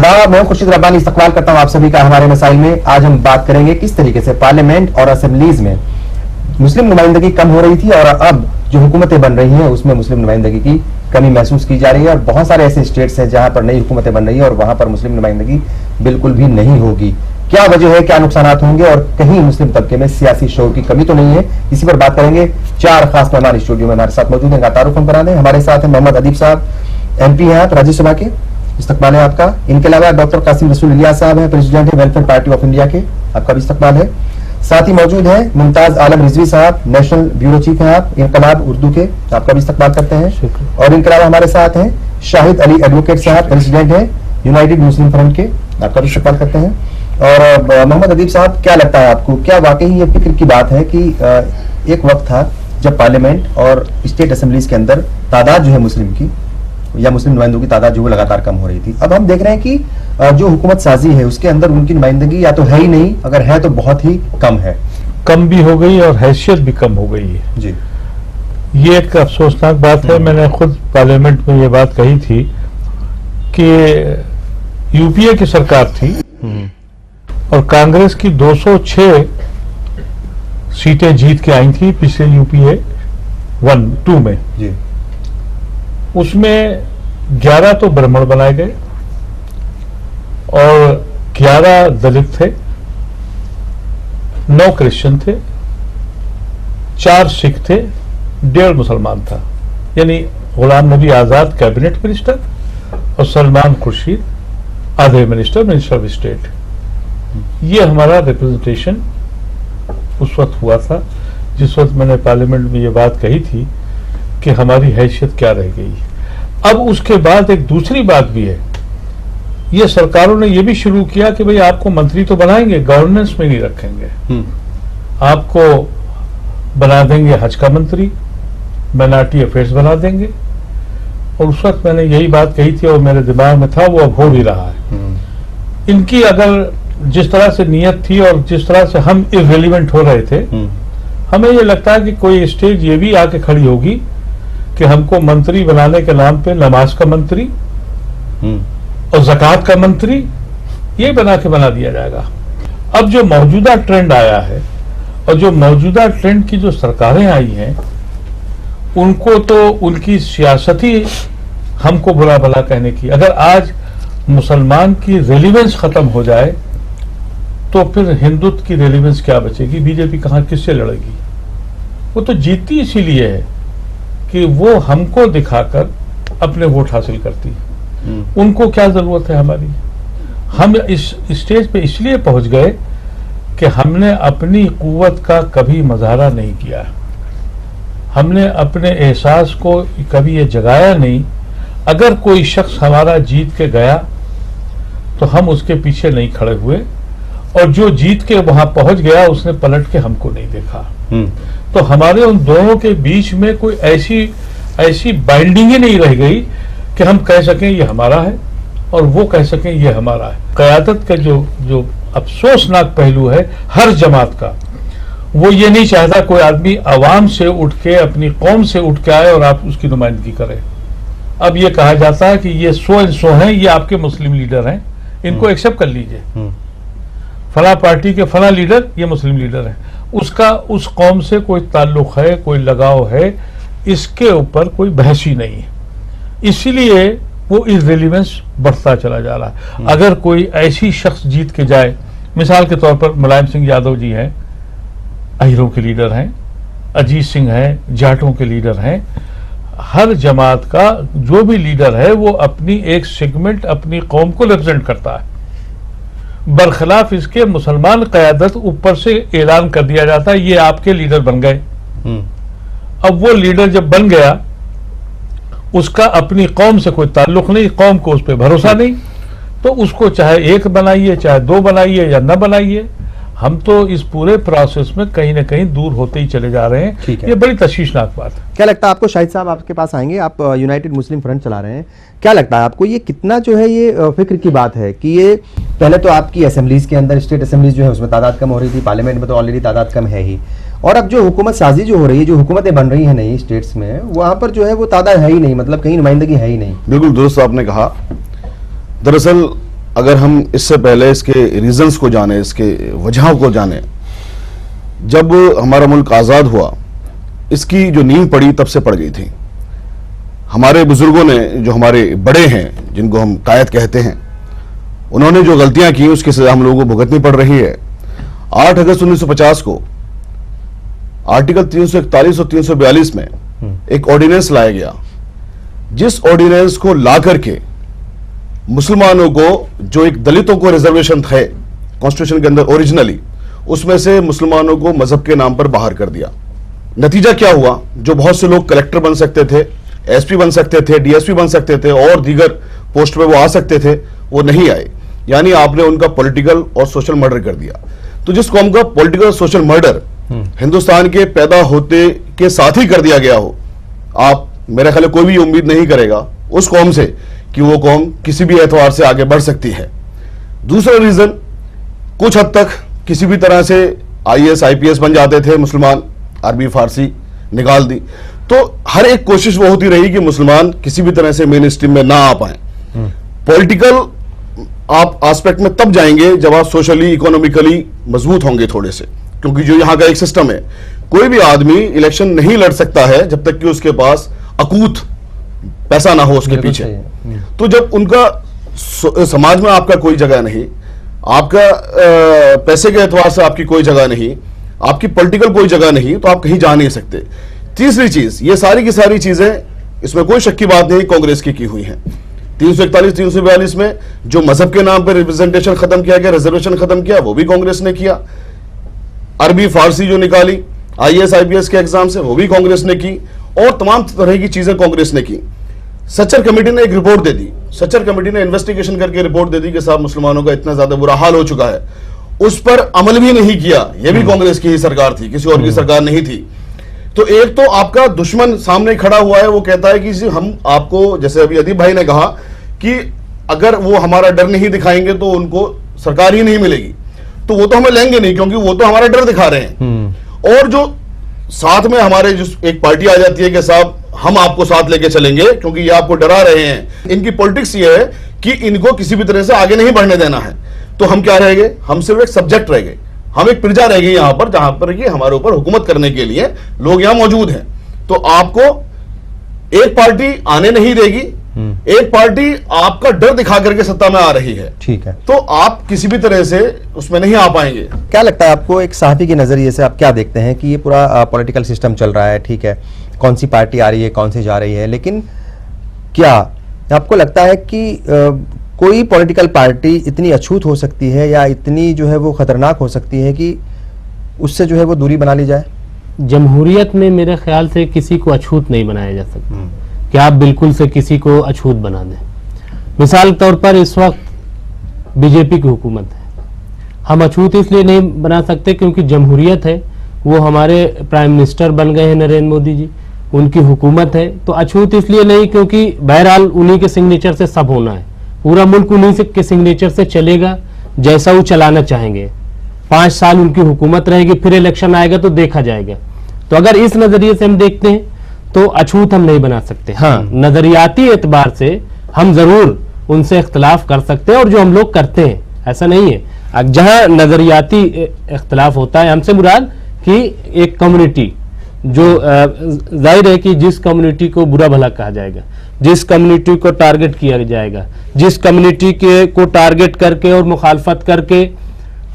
आदाब, मैं खुर्शीद रब्बानी इस्तकबाल करता हूं आप सभी का हमारे मसाइल में। आज हम बात करेंगे किस तरीके से पार्लियामेंट और असेंबलीज में मुस्लिम नुमाइंदगी कम हो रही थी और अब जो हुकूमतें बन रही हैं उसमें मुस्लिम नुमाइंदगी की कमी महसूस की जा रही है। और बहुत सारे ऐसे स्टेट्स हैं जहां पर नई हुकूमतें बन रही है और वहां पर मुस्लिम नुमाइंदगी बिल्कुल भी नहीं होगी। क्या वजह है, क्या नुकसान होंगे और कहीं मुस्लिम तबके में सियासी शौर की कमी तो नहीं है, इसी पर बात करेंगे। चार खास मेहमान स्टूडियो में हमारे साथ मौजूद हैं, तारुफ हम करा दें। हमारे साथ हैं मोहम्मद अदीब साहब, MP हैं आप राज्यसभा के, इस्तकबाल है आपका। इनके अलावा डॉक्टर कासिम रसूल इलियास साहब हैं, प्रेसिडेंट है वेलफेयर पार्टी ऑफ इंडिया के, आपका भी इस्तकबाल है। साथ ही मौजूद है मुमताज आलम रिजवी साहब, नेशनल ब्यूरो चीफ हैं आप, इनकलाब उर्दू के, आपका भी इस्तकबाल करते हैं। और इनके अलावा हमारे साथ हैं शाहिद अली एडवोकेट साहब, प्रेसिडेंट है यूनाइटेड मुस्लिम फ्रंट के, आपका भी इस्तकबाल करते हैं। और मोहम्मद अदीब साहब, क्या लगता है आपको, क्या वाकई ये फिक्र की बात है कि एक वक्त था जब पार्लियामेंट और स्टेट असेंबलीज के अंदर तादाद जो है मुस्लिम की या मुस्लिम नुमाइंदों की तादाद जो वो लगातार कम हो रही थी, अब हम देख रहे हैं कि जो हुकूमत साजी है उसके अंदर उनकी नुमाइंदगी या तो है ही नहीं, अगर है तो बहुत ही कम है, कम भी हो गई और हैसियत भी कम हो गई है जी। ये एक अफसोसनाक बात है। मैंने खुद पार्लियामेंट में ये बात कही थी कि UPA की सरकार थी और कांग्रेस की 206 सीटें जीत के आई थी पिछले UPA 1-2 में जी। उसमें 11 तो ब्राह्मण बनाए गए और 11 दलित थे, 9 क्रिश्चियन थे, 4 सिख थे, 1.5 मुसलमान था। यानी गुलाम नबी आजाद कैबिनेट मिनिस्टर और सलमान खुर्शीद आधे मिनिस्टर ऑफ स्टेट। ये हमारा रिप्रेजेंटेशन उस वक्त हुआ था जिस वक्त मैंने पार्लियामेंट में ये बात कही थी कि हमारी हैसियत क्या रह गई। अब उसके बाद एक दूसरी बात भी है, ये सरकारों ने ये भी शुरू किया कि भाई आपको मंत्री तो बनाएंगे, गवर्नेंस में नहीं रखेंगे, आपको बना देंगे हज का मंत्री, माइनॉरिटी अफेयर्स बना देंगे। और उस वक्त मैंने यही बात कही थी और मेरे दिमाग में था, वो अब हो भी रहा है। इनकी अगर जिस तरह से नीयत थी और जिस तरह से हम इररिलेवेंट हो रहे थे, हमें ये लगता है कि कोई स्टेज ये भी आके खड़ी होगी कि हमको मंत्री बनाने के नाम पे नमाज का मंत्री और ज़कात का मंत्री ये बना दिया जाएगा। अब जो मौजूदा ट्रेंड आया है और जो मौजूदा ट्रेंड की जो सरकारें आई हैं उनको तो उनकी सियासती हमको बुरा भला कहने की, अगर आज मुसलमान की रेलिवेंस खत्म हो जाए तो फिर हिंदुत्व की रेलिवेंस क्या बचेगी? बीजेपी कहां किससे लड़ेगी? वो तो जीतती इसीलिए है कि वो हमको दिखाकर अपने वोट हासिल करती है। उनको क्या जरूरत है हमारी? हम इस स्टेज पे इसलिए पहुंच गए कि हमने अपनी कुव्वत का कभी मुजाहरा नहीं किया, हमने अपने एहसास को कभी ये जगाया नहीं। अगर कोई शख्स हमारा जीत के गया तो हम उसके पीछे नहीं खड़े हुए और जो जीत के वहां पहुंच गया उसने पलट के हमको नहीं देखा। तो हमारे उन दोनों के बीच में कोई ऐसी बाइंडिंग ही नहीं रह गई कि हम कह सकें ये हमारा है और वो कह सकें ये हमारा है। क़यादत का जो अफसोसनाक पहलू है हर जमात का, वो ये नहीं चाहता कोई आदमी अवाम से उठ के, अपनी कौम से उठ के आए और आप उसकी नुमाइंदगी करें। अब ये कहा जाता है कि ये सो एंड सो हैं, ये आपके मुस्लिम लीडर हैं, इनको एक्सेप्ट कर लीजिए। फला पार्टी के फला लीडर ये मुस्लिम लीडर है, उसका उस कौम से कोई ताल्लुक है, कोई लगाव है, इसके ऊपर कोई बहस ही नहीं है। इसीलिए वो इररिलेवेंस बढ़ता चला जा रहा है। अगर कोई ऐसी शख्स जीत के जाए, मिसाल के तौर पर मुलायम सिंह यादव जी हैं, अहीरों के लीडर हैं, अजीत सिंह हैं, जाटों के लीडर हैं, हर जमात का जो भी लीडर है वो अपनी एक सेगमेंट, अपनी कौम को रिप्रेजेंट करता है। बरखिलाफ इसके मुसलमान क़यादत ऊपर से ऐलान कर दिया जाता है ये आपके लीडर बन गए। अब वो लीडर जब बन गया उसका अपनी कौम से कोई ताल्लुक नहीं, कौम को उस पर भरोसा नहीं, तो उसको चाहे एक बनाइए चाहे 2 बनाइए या न बनाइए, हम तो इस पूरे प्रोसेस में कहीं ना कहीं दूर होते ही चले जा रहे हैं। ये बड़ी तशवीशनाक बात है। क्या लगता है आपको, शाहिद साहब आपके पास आएंगे, आप यूनाइटेड मुस्लिम फ्रंट चला रहे हैं, क्या लगता है आपको ये कितना जो है ये फिक्र की बात है कि ये पहले तो आपकी असेंबलीज के अंदर, स्टेट असेंबलीज जो है उसमें तादाद कम हो रही थी, पार्लियामेंट में तो ऑलरेडी तादाद कम है ही, और अब जो हुकूमत साजी जो हो रही है, जो हुकूमतें बन रही हैं नई स्टेट्स में, वहां पर जो है वो तादाद है ही नहीं, मतलब कहीं नुमाइंदगी है ही नहीं। बिल्कुल दुरुस्त आपने कहा। दरअसल अगर हम इससे पहले इसके रीजंस को जाने, इसके वजहों को जाने, जब हमारा मुल्क आज़ाद हुआ इसकी जो नींव पड़ी तब से पड़ गई थी। हमारे बुजुर्गों ने, जो हमारे बड़े हैं जिनको हम कायद कहते हैं, उन्होंने जो गलतियां की उसकी सजा हम लोगों को भुगतनी पड़ रही है। 8 अगस्त 1950 को आर्टिकल 341 और 342 में एक ऑर्डिनेंस लाया गया, जिस ऑर्डिनेंस को ला करके मुसलमानों को, जो एक दलितों को रिजर्वेशन थे कॉन्स्टिट्यूशन के अंदर ओरिजिनली, उसमें से मुसलमानों को मजहब के नाम पर बाहर कर दिया। नतीजा क्या हुआ? जो बहुत से लोग कलेक्टर बन सकते थे, एसपी बन सकते थे, डीएसपी बन सकते थे और दीगर पोस्ट पे वो आ सकते थे, वो नहीं आए। यानी आपने उनका पॉलिटिकल और सोशल मर्डर कर दिया। तो जिस कौम का पॉलिटिकल और सोशल मर्डर हिंदुस्तान के पैदा होते के साथ ही कर दिया गया हो, आप, मेरा ख्याल है कोई भी उम्मीद नहीं करेगा उस कौम से कि वो कौम किसी भी एतवार से आगे बढ़ सकती है। दूसरा रीजन, कुछ हद तक किसी भी तरह से आईएएस आईपीएस बन जाते थे मुसलमान, अरबी फारसी निकाल दी, तो हर एक कोशिश वो होती रही कि मुसलमान किसी भी तरह से मेन स्ट्रीम में ना आ पाए। पॉलिटिकल आप एस्पेक्ट में तब जाएंगे जब आप सोशली इकोनॉमिकली मजबूत होंगे थोड़े से, क्योंकि जो यहां का एक सिस्टम है, कोई भी आदमी इलेक्शन नहीं लड़ सकता है जब तक कि उसके पास अकूत पैसा ना हो उसके पीछे। तो जब उनका समाज में आपका कोई जगह नहीं, आपका पैसे के एतबार से आपकी कोई जगह नहीं, आपकी पॉलिटिकल कोई जगह नहीं, तो आप कहीं जा नहीं सकते। तीसरी चीज, ये सारी की सारी चीजें, इसमें कोई शक की बात नहीं, कांग्रेस की हुई हैं। 341 342 में जो मजहब के नाम पर रिप्रेजेंटेशन खत्म किया गया, रिजर्वेशन खत्म किया, वो भी कांग्रेस ने किया। अरबी फारसी जो निकाली आईएएस आईपीएस के एग्जाम से, वो भी कांग्रेस ने की, और तमाम तरह की चीजें कांग्रेस ने की। सच्चर कमेटी ने एक रिपोर्ट दे दी, सच्चर कमेटी ने इन्वेस्टिगेशन करके रिपोर्ट दे दी कि साहब मुसलमानों का इतना ज्यादा बुरा हाल हो चुका है, उस पर अमल भी नहीं किया। यह भी कांग्रेस की ही सरकार थी, किसी और की सरकार नहीं थी। तो एक तो आपका दुश्मन सामने खड़ा हुआ है, वो कहता है कि हम आपको, जैसे अभी अदीब भाई ने कहा कि अगर वो हमारा डर नहीं दिखाएंगे तो उनको सरकार ही नहीं मिलेगी, तो वो तो हमें लेंगे नहीं, क्योंकि वो तो हमारा डर दिखा रहे हैं। और जो साथ में हमारे जो एक पार्टी आ जाती है कि साहब हम आपको साथ लेके चलेंगे क्योंकि ये आपको डरा रहे हैं। इनकी पॉलिटिक्स ये है कि इनको किसी भी तरह से आगे नहीं बढ़ने देना है। तो हम क्या रह गए? हम सिर्फ एक सब्जेक्ट रह गए, हम एक प्रजा रह गई यहां पर, जहां पर ये हमारे ऊपर हुकूमत करने के लिए लोग यहां मौजूद हैं। तो आपको एक पार्टी आने नहीं देगी, एक पार्टी आपका डर दिखा करके सत्ता में आ रही है, ठीक है, तो आप किसी भी तरह से उसमें नहीं आ पाएंगे। क्या लगता है आपको, एक सहाफी के नजरिए से आप क्या देखते हैं कि ये पूरा पॉलिटिकल सिस्टम चल रहा है, ठीक है, कौन सी पार्टी आ रही है, कौन सी जा रही है, लेकिन क्या आपको लगता है कि कोई पॉलिटिकल पार्टी इतनी अछूत हो सकती है या इतनी जो है वो खतरनाक हो सकती है कि उससे जो है वो दूरी बना ली जाए? जमहूरियत में मेरे ख्याल से किसी को अछूत नहीं बनाया जा सकता कि आप बिल्कुल से किसी को अछूत बना दें। मिसाल के तौर पर इस वक्त बीजेपी की हुकूमत है, हम अछूत इसलिए नहीं बना सकते क्योंकि जमहूरियत है, वो हमारे प्राइम मिनिस्टर बन गए हैं नरेंद्र मोदी जी, उनकी हुकूमत है। तो अछूत इसलिए नहीं क्योंकि बहरहाल उन्हीं के सिग्नेचर से सब होना है, पूरा मुल्क उन्हीं के सिग्नेचर से चलेगा जैसा वो चलाना चाहेंगे। 5 साल उनकी हुकूमत रहेगी, फिर इलेक्शन आएगा तो देखा जाएगा। तो अगर इस नजरिए से हम देखते हैं तो अछूत हम नहीं बना सकते। हाँ, नजरियाती एतबार से हम जरूर उनसे इख्तलाफ कर सकते हैं, और जो हम लोग करते हैं, ऐसा नहीं है। जहां नजरियाती इख्तलाफ होता है, हमसे मुराद कि एक कम्युनिटी जो जाहिर है कि जिस कम्युनिटी को बुरा भला कहा जाएगा, जिस कम्युनिटी को टारगेट किया जाएगा, जिस कम्युनिटी के को टारगेट करके और मुखालफत करके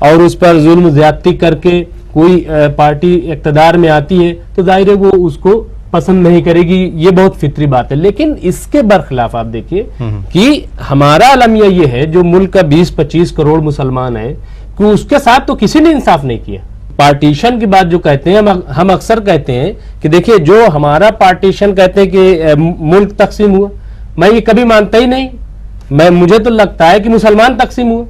और उस पर जुल्म ज्यादती करके कोई पार्टी इक़्तिदार में आती है, तो जाहिर है वो उसको पसंद नहीं करेगी। ये बहुत फितरी बात है। लेकिन इसके बरखिलाफ आप देखिए कि हमारा अलमिया ये है, जो मुल्क का 20-25 करोड़ मुसलमान है, कि उसके साथ तो किसी ने इंसाफ नहीं किया। पार्टीशन की बात जो कहते हैं, हम अक्सर कहते हैं कि देखिए, जो हमारा पार्टीशन कहते हैं कि मुल्क तकसीम हुआ, मैं ये कभी मानता ही नहीं। मुझे तो लगता है कि मुसलमान तकसीम हुआ।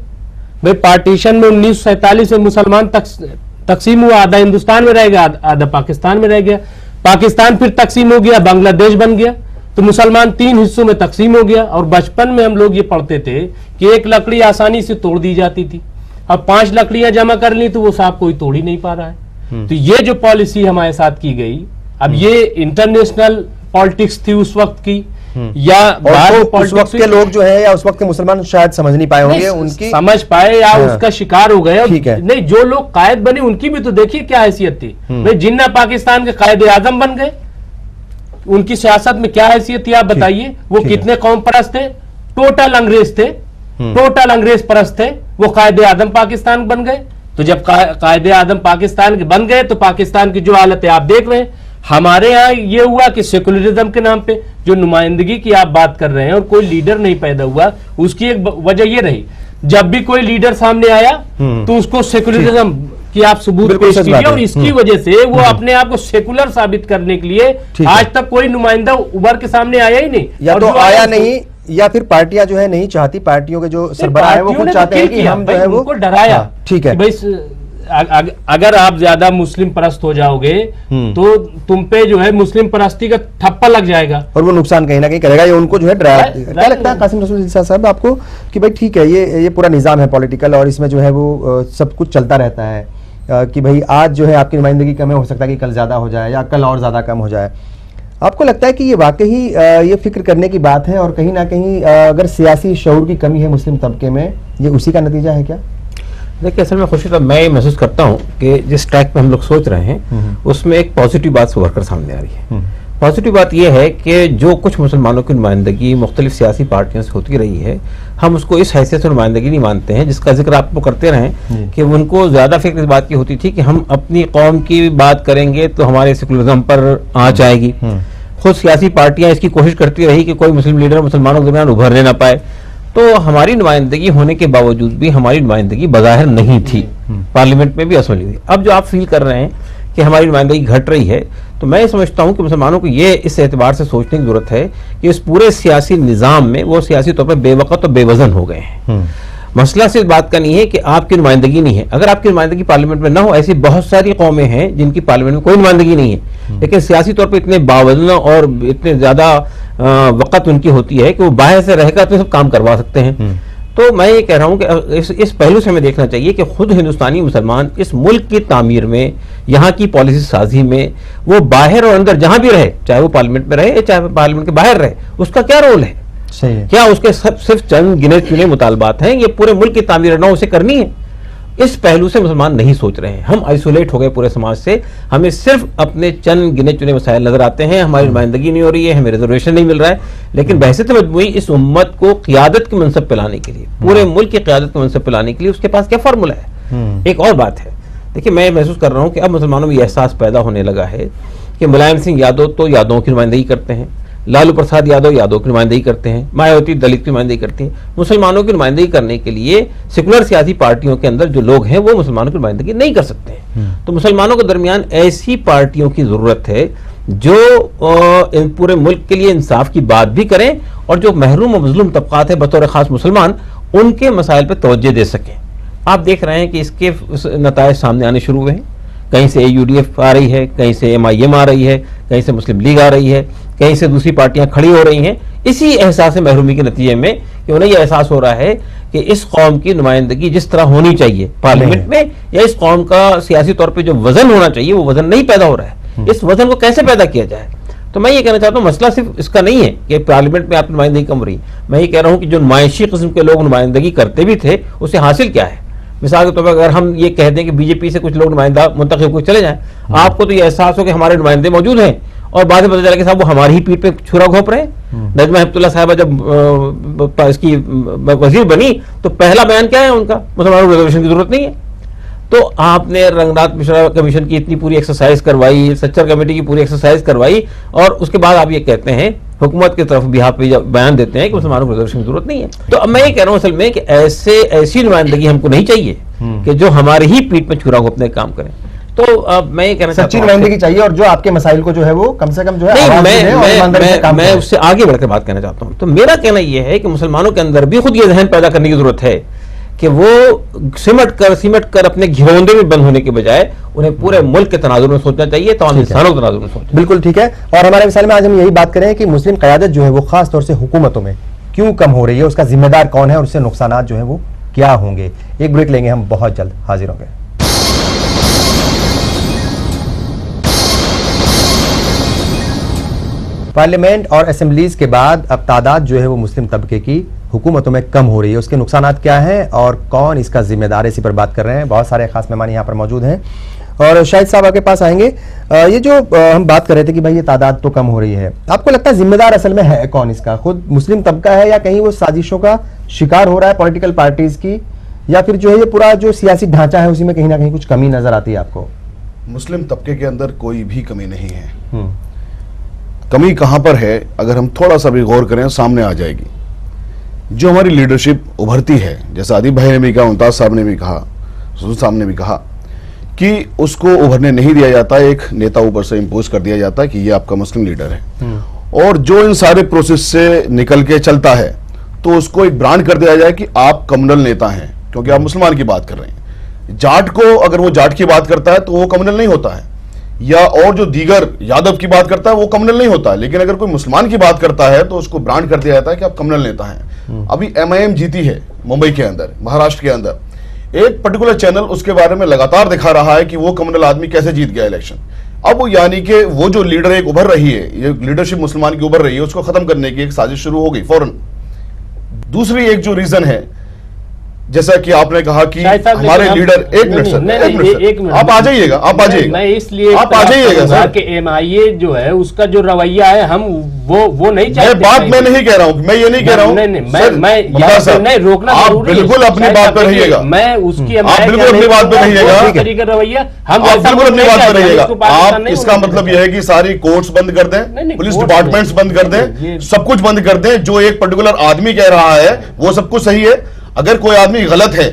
भाई, पार्टीशन में 1947 में मुसलमान तकसीम हुआ, आधा हिंदुस्तान में रह गया, आधा पाकिस्तान में रह गया। पाकिस्तान फिर तकसीम हो गया, बांग्लादेश बन गया, तो मुसलमान 3 हिस्सों में तकसीम हो गया। और बचपन में हम लोग ये पढ़ते थे कि एक लकड़ी आसानी से तोड़ दी जाती थी, अब 5 लकड़ियां जमा कर ली तो वो साहब कोई तोड़ ही नहीं पा रहा है। तो ये जो पॉलिसी हमारे साथ की गई, अब ये इंटरनेशनल पॉलिटिक्स थी उस वक्त की या बाहर और तो उस politics वक्त के हुई, लोग जो है या उस वक्त के मुसलमान शायद समझ नहीं पाए होंगे, उनकी समझ पाए या हाँ। उसका शिकार हो गए। ठीक है। नहीं, जो लोग कायद बने उनकी भी तो देखिए क्या हैसियत थी। भाई जिन्ना पाकिस्तान के कायद आजम बन गए, उनकी सियासत में क्या हैसियत थी आप बताइए। वो ठीक है। कितने कौम परस्त थे, टोटल अंग्रेज थे, टोटल अंग्रेज परस्त थे, वो कायद आजम पाकिस्तान बन गए। तो जब कायद आजम पाकिस्तान के बन गए तो पाकिस्तान की जो हालत है आप देख रहे हैं। हमारे यहाँ ये हुआ कि सेकुलरिज्म के नाम पे जो नुमाइंदगी की आप बात कर रहे हैं और कोई लीडर नहीं पैदा हुआ, उसकी एक वजह ये रही, जब भी कोई लीडर सामने आया तो उसको सेकुलरिज्म की आप सबूत बिल्कुल पेश सच बात कीजिए, है। और इसकी वजह से वो अपने आप को सेकुलर साबित करने के लिए ठीक है। आज तक कोई नुमाइंदा उभर के सामने आया ही नहीं। या और तो जो आया उसको- नहीं, या फिर पार्टियां जो है नहीं चाहती, पार्टियों के जो सरबराह है वो पार्टियों खुद ने तो चाहते हैं किल कि किया, हम जो भाई है वो उनको डराया। हाँ, ठीक है। कि भाई अगर आप ज्यादा मुस्लिम परस्त हो जाओगे तो तुम पे जो है मुस्लिम परस्ती का ठप्पा लग जाएगा। और वो नुकसान कहीं ना कहीं करेगा, ये उनको जो है डरा। राइट, क्या लगता है कासिम रसूल साहब आपको कि भाई ठीक है, ये पूरा निजाम है पॉलिटिकल और इसमें जो है वो सब कुछ चलता रहता है कि भाई आज जो है आपकी नुमाइंदगी कम है, हो सकता है कि कल ज्यादा हो जाए या कल और ज्यादा कम हो जाए। आपको लगता है कि ये वाकई ये फिक्र करने की बात है और कहीं ना कहीं अगर सियासी शऊर की कमी है मुस्लिम तबके में, ये उसी का नतीजा है क्या? देखिए, असल में खुशी, मैं ये महसूस करता हूँ कि जिस ट्रैक पे हम लोग सोच रहे हैं उसमें एक पॉजिटिव बात उभर कर सामने आ रही है। पॉजिटिव बात यह है कि जो कुछ मुसलमानों की नुमाइंदगी मुख्तलिफ सियासी पार्टियों से होती रही है, हम उसको इस हैसियत से नुमाइंदगी नहीं मानते हैं जिसका जिक्र आप लोग करते रहें कि उनको ज़्यादा फिक्र इस बात की होती थी कि हम अपनी कौम की बात करेंगे तो हमारे सेकुलरिज्म पर आँच आएगी। खुद सियासी पार्टियां इसकी कोशिश करती रही कि कोई मुस्लिम लीडर मुसलमानों के दरमियान उभरने ना पाए। तो हमारी नुमाइंदगी होने के बावजूद भी हमारी नुमाइंदगी बज़ाहिर नहीं थी, पार्लियामेंट में भी असली हुई। अब जो आप फील कर रहे हैं कि हमारी नुमाइंदगी घट रही है, तो मैं समझता हूं कि मुसलमानों को ये इस एतबार से सोचने की जरूरत है कि इस पूरे सियासी निज़ाम में वो सियासी तौर पर बेवकत और बेवजन हो गए हैं। मसला सिर्फ बात का नहीं है कि आपकी नुमाइंदगी नहीं है। अगर आपकी नुमाइंदगी पार्लियामेंट में ना हो, ऐसी बहुत सारी कौमें हैं जिनकी पार्लियामेंट में कोई नुमाइंदगी नहीं है, लेकिन सियासी तौर पर इतने बावजन और इतने ज्यादा वक़्त उनकी होती है कि वो बाहर से रहकर अपने सब काम करवा सकते हैं। तो मैं ये कह रहा हूं कि इस पहलू से हमें देखना चाहिए कि खुद हिंदुस्तानी मुसलमान इस मुल्क की तामीर में, यहाँ की पॉलिसी साजी में, वो बाहर और अंदर जहां भी रहे, चाहे वो पार्लियामेंट में रहे चाहे पार्लियामेंट के बाहर रहे, उसका क्या रोल है? सही है। क्या उसके सिर्फ चंद गिने चुने मुतालबात हैं? ये पूरे मुल्क की तामीर ना उसे करनी है। इस पहलू से मुसलमान नहीं सोच रहे हैं। हम आइसोलेट हो गए पूरे समाज से, हमें सिर्फ अपने चंद गिने चुने मसाइल नजर आते हैं, हमारी नुमाइंदगी नहीं हो रही है, हमें रिजर्वेशन नहीं मिल रहा है। लेकिन बहसत मजमूई इस उम्मत को क़ियादत के मनसब पे लाने के लिए, पूरे मुल्क की क़ियादत के मनसब पे लाने के लिए उसके पास क्या फार्मूला है? एक और बात है, देखिए, मैं महसूस कर रहा हूँ कि अब मुसलमानों में यह एहसास पैदा होने लगा है कि मुलायम सिंह यादव तो यादवों की नुमाइंदगी करते हैं, लालू प्रसाद यादव यादव की नुमाइंदगी करते हैं, मायावती दलित की नुमाइंदगी करती हैं। मुसलमानों की नुमाइंदगी करने के लिए सेकुलर सियासी पार्टियों के अंदर जो लोग हैं वो मुसलमानों की नुमाइंदगी नहीं कर सकते हैं। तो मुसलमानों के दरमियान ऐसी पार्टियों की जरूरत है जो पूरे मुल्क के लिए इंसाफ की बात भी करें और जो महरूम और मजलूम तबकात है बतौर खास मुसलमान, उनके मसाइल पर तवज्जो दे सकें। आप देख रहे हैं कि इसके नतायज सामने आने शुरू हुए हैं। कहीं से AUDF आ रही है, कहीं से MIM आ रही है, कहीं से मुस्लिम लीग आ रही है, कहीं से दूसरी पार्टियां खड़ी हो रही हैं, इसी एहसास महरूमी के नतीजे में कि उन्हें यह एहसास हो रहा है कि इस कौम की नुमाइंदगी जिस तरह होनी चाहिए पार्लियामेंट में, या इस कौम का सियासी तौर पर जो वजन होना चाहिए वो वजन नहीं पैदा हो रहा है। इस वजन को कैसे पैदा किया जाए? तो मैं ये कहना चाहता हूँ, मसला सिर्फ इसका नहीं है कि पार्लियामेंट में आपकी नुमाइंदगी कम रही। मैं ये कह रहा हूँ कि जो नुमाइशी किस्म के लोग नुमाइंदगी करते भी थे, उससे हासिल क्या है? मिसाल के तौर पर अगर हम ये कह दें कि BJP से कुछ लोग नुमाइंदा मुंतखब को चले जाएं, आपको तो ये एहसास हो कि हमारे नुमाइंदे मौजूद हैं और बाद में पता चला कि साहब वो हमारी ही पीठ पे छुरा घोंप रहे हैं। नजमा हेपतुल्लाह साहिबा जब इसकी वजीर बनी तो पहला बयान क्या है उनका? मुसलमानों को रिजर्वेशन की जरूरत नहीं है। तो आपने रंगनाथ मिश्रा कमीशन की इतनी पूरी एक्सरसाइज करवाई, सच्चर कमेटी की पूरी एक्सरसाइज करवाई, और उसके बाद आप ये कहते हैं, हुकूमत की तरफ भी आप बयान देते हैं कि मुसलमानों को रिजर्वेशन की जरूरत नहीं है। तो अब मैं ये कह रहा हूँ असल में कि ऐसी नुमाइंदगी हमको नहीं चाहिए कि जो हमारी ही पीठ में छुरा घोंपने का काम करें। तो अब मैं ये कहना चाहता सच्ची हूं नुमाइंदगी चाहिए और जो आपके मसाइल को जो है वो कम से कम जो है नहीं, आवाज दें और ईमानदारी से काम मैं करें। उससे आगे बढ़कर बात कहना चाहता हूँ। तो मेरा कहना यह है कि मुसलमानों के अंदर भी खुद ये जहन पैदा करने की जरूरत है कि वो सिमट कर अपने घिरौंदे में बंद होने के बजाय उन्हें पूरे मुल्क के तनाजुर में सोचना चाहिए, तमाम इंसानों के तनाजुर में सोचना। बिल्कुल ठीक है। और हमारे मिसाल में आज हम यही बात करें कि मुस्लिम क़यादत जो है वो खास तौर से हुकूमतों में क्यों कम हो रही है, उसका जिम्मेदार कौन है और उससे नुकसानात जो है वो क्या होंगे। एक ब्रेक लेंगे, हम बहुत जल्द हाजिर होंगे। पार्लियामेंट और असेंबलीज के बाद अब तादाद जो है वो मुस्लिम तबके की हुकूमतों में कम हो रही है, उसके नुकसानात क्या हैं और कौन इसका जिम्मेदार है, इसी पर बात कर रहे हैं। बहुत सारे खास मेहमान यहाँ पर मौजूद हैं और शाहिद साहब आपके पास आएंगे। ये जो हम बात कर रहे थे कि भाई ये तादाद तो कम हो रही है, आपको लगता है जिम्मेदार असल में है कौन इसका? खुद मुस्लिम तबका है या कहीं वो साजिशों का शिकार हो रहा है पॉलिटिकल पार्टीज की, या फिर जो है ये पूरा जो सियासी ढांचा है उसी में कहीं ना कहीं कुछ कमी नजर आती है आपको? मुस्लिम तबके के अंदर कोई भी कमी नहीं है। कमी कहां पर है अगर हम थोड़ा सा भी गौर करें सामने आ जाएगी। जो हमारी लीडरशिप उभरती है, जैसा आदिब भाई ने भी कहा, मुमताज साहब ने भी कहा, सुजूर साहब ने भी कहा कि उसको उभरने नहीं दिया जाता, एक नेता ऊपर से इंपोज कर दिया जाता है कि ये आपका मुस्लिम लीडर है, और जो इन सारे प्रोसेस से निकल के चलता है तो उसको एक ब्रांड कर दिया जाए कि आप कम्युनल नेता हैं, क्योंकि आप मुसलमान की बात कर रहे हैं। जाट को अगर वो जाट की बात करता है तो वो कम्युनल नहीं होता है, या और जो दीगर यादव की बात करता है वो कम्युनल नहीं होता है। लेकिन अगर कोई मुसलमान की बात करता है तो उसको ब्रांड कर दिया जाता है कि आप कम्युनल नेता हैं। अभी MIM जीती है मुंबई के अंदर, महाराष्ट्र के अंदर, एक पर्टिकुलर चैनल उसके बारे में लगातार दिखा रहा है कि वो कम्युनल आदमी कैसे जीत गया इलेक्शन। अब वो यानी कि वो जो लीडर एक उभर रही है, ये लीडरशिप मुसलमान की उभर रही है, उसको खत्म करने की एक साजिश शुरू हो गई फौरन। दूसरी एक जो रीजन है, जैसा कि आपने कहा कि हमारे लीडर, एक मिनट सर, आप आ जाइएगा, आप आ जाइएगा, मैं इसलिए आप आ जाइएगा सर, कि MIA जो है उसका जो रवैया है हम वो नहीं चाहते। बात मैं नहीं कह रहा हूँ, मैं ये नहीं कह रहा हूँ, मैं रोकना, आप बिल्कुल अपनी बात पर रहिएगा, मैं उसकी आप बिल्कुल अपनी बात पर रहिएगा, रवैया हम बिल्कुल अपनी बात पर रहिएगा। आप इसका मतलब यह है कि सारी कोर्ट्स बंद कर दें, पुलिस डिपार्टमेंट्स बंद कर दें, सब कुछ बंद कर दें, जो एक पर्टिकुलर आदमी कह रहा है वो सब कुछ सही है। अगर कोई आदमी गलत है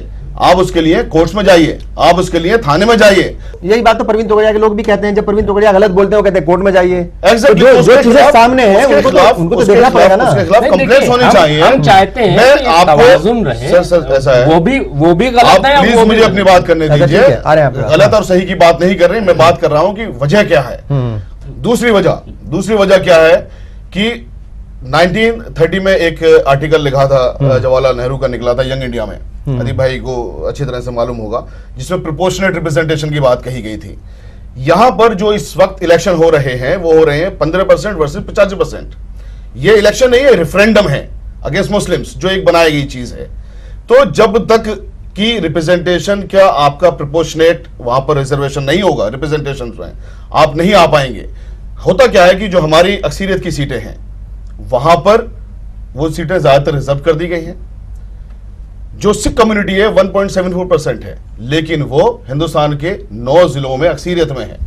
आप उसके लिए कोर्ट्स में जाइए, आप उसके लिए थाने में जाइए। यही बात तो परवीन तोगड़िया के लोग भी कहते हैं, जब परवीन तोगड़िया गलत बोलते हैं वो कहते हैं कोर्ट में जाइए। Exactly, तो जो चीजें सामने हैं उनको तो देखना पड़ेगा ना, उसके खिलाफ कंप्लेंट्स होनी चाहिए। हम चाहते हैं कि तवाज़ुन रहे, ऐसा है, वो भी गलत है। प्लीज मुझे अपनी बात करने दीजिए, गलत और सही की बात नहीं कर रहे, मैं बात कर रहा हूं कि वजह क्या है। दूसरी वजह क्या है कि 1930 में एक आर्टिकल लिखा था जवाहरलाल नेहरू का, निकला था यंग इंडिया में, अदीब भाई को अच्छी तरह से मालूम होगा, जिसमें प्रोपोर्शनेट रिप्रेजेंटेशन की बात कही गई थी। यहां पर जो इस वक्त इलेक्शन हो रहे हैं वो हो रहे हैं 15% वर्सेस 85%। ये इलेक्शन नहीं है, रेफरेंडम है अगेंस्ट मुस्लिम्स, जो एक बनाई गई चीज है। तो जब तक की रिप्रेजेंटेशन, क्या आपका प्रोपोर्शनेट वहां पर रिजर्वेशन नहीं होगा, रिप्रेजेंटेशन में आप नहीं आ पाएंगे। होता क्या है कि जो हमारी अक्सरियत की सीटें हैं वहां पर वो सीटें ज्यादातर रिजर्व कर दी गई हैं। जो सिख कम्युनिटी है 1.74% है, लेकिन वो हिंदुस्तान के 9 जिलों में अक्सरियत में है।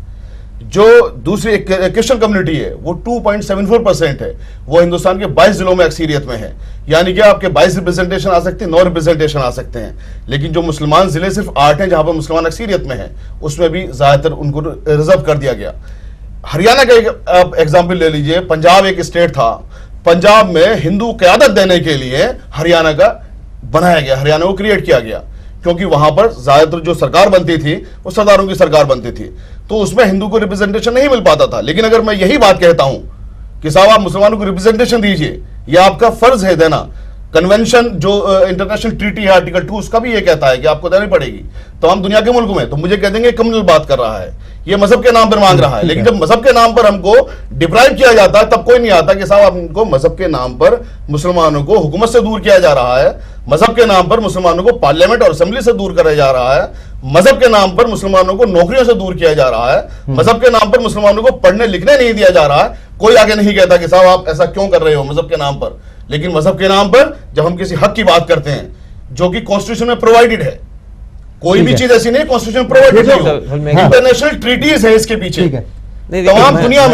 जो दूसरी क्रिश्चियन कम्युनिटी है वो 2.74% है, वो हिंदुस्तान के 22 जिलों में अक्सरियत में है। यानी कि आपके 22 रिप्रेजेंटेशन आ सकते हैं, 9 रिप्रेजेंटेशन आ सकते हैं। लेकिन जो मुसलमान जिले सिर्फ 8 हैं जहां पर मुसलमान अक्सरियत में है, उसमें भी ज्यादातर उनको रिजर्व कर दिया गया। हरियाणा का एक एग्जाम्पल ले लीजिए, पंजाब एक स्टेट था, पंजाब में हिंदू क़यादत देने के लिए हरियाणा का बनाया गया, हरियाणा को क्रिएट किया गया, क्योंकि वहां पर ज्यादातर जो सरकार बनती थी वो सरदारों की सरकार बनती थी, तो उसमें हिंदू को रिप्रेजेंटेशन नहीं मिल पाता था। लेकिन अगर मैं यही बात कहता हूं कि साहब आप मुसलमानों को रिप्रेजेंटेशन दीजिए, यह आपका फर्ज है देना, कन्वेंशन जो इंटरनेशनल ट्रीटी है आर्टिकल 2 उसका भी ये कहता है कि आपको देनी पड़ेगी तमाम दुनिया के मुल्कों में। तो मुझे कह देंगे कम्युनल बात कर रहा है, ये मजहब के नाम पर मांग रहा है। लेकिन जब मजहब के नाम पर हमको डिप्राइव किया जाता है तब कोई नहीं आता कि साहब आपको मजहब के नाम पर मुसलमानों को हुकूमत से दूर किया जा रहा है, मजहब के नाम पर मुसलमानों को पार्लियामेंट और असेंबली से दूर कराया जा रहा है, मजहब के नाम पर मुसलमानों को नौकरियों से दूर किया जा रहा है, मजहब के नाम पर मुसलमानों को पढ़ने लिखने नहीं दिया जा रहा है। कोई आगे नहीं कहता कि साहब आप ऐसा क्यों कर रहे हो मजहब के नाम पर। लेकिन मजहब के नाम पर जब हम किसी हक की बात करते हैं जो कि कॉन्स्टिट्यूशन में प्रोवाइडेड है, कोई भी चीज ऐसी नहीं कॉन्स्टिट्यूशन प्रोवाइडेड नहीं, इंटरनेशनल ट्रीटीज है इसके पीछे। तमाम दुनिया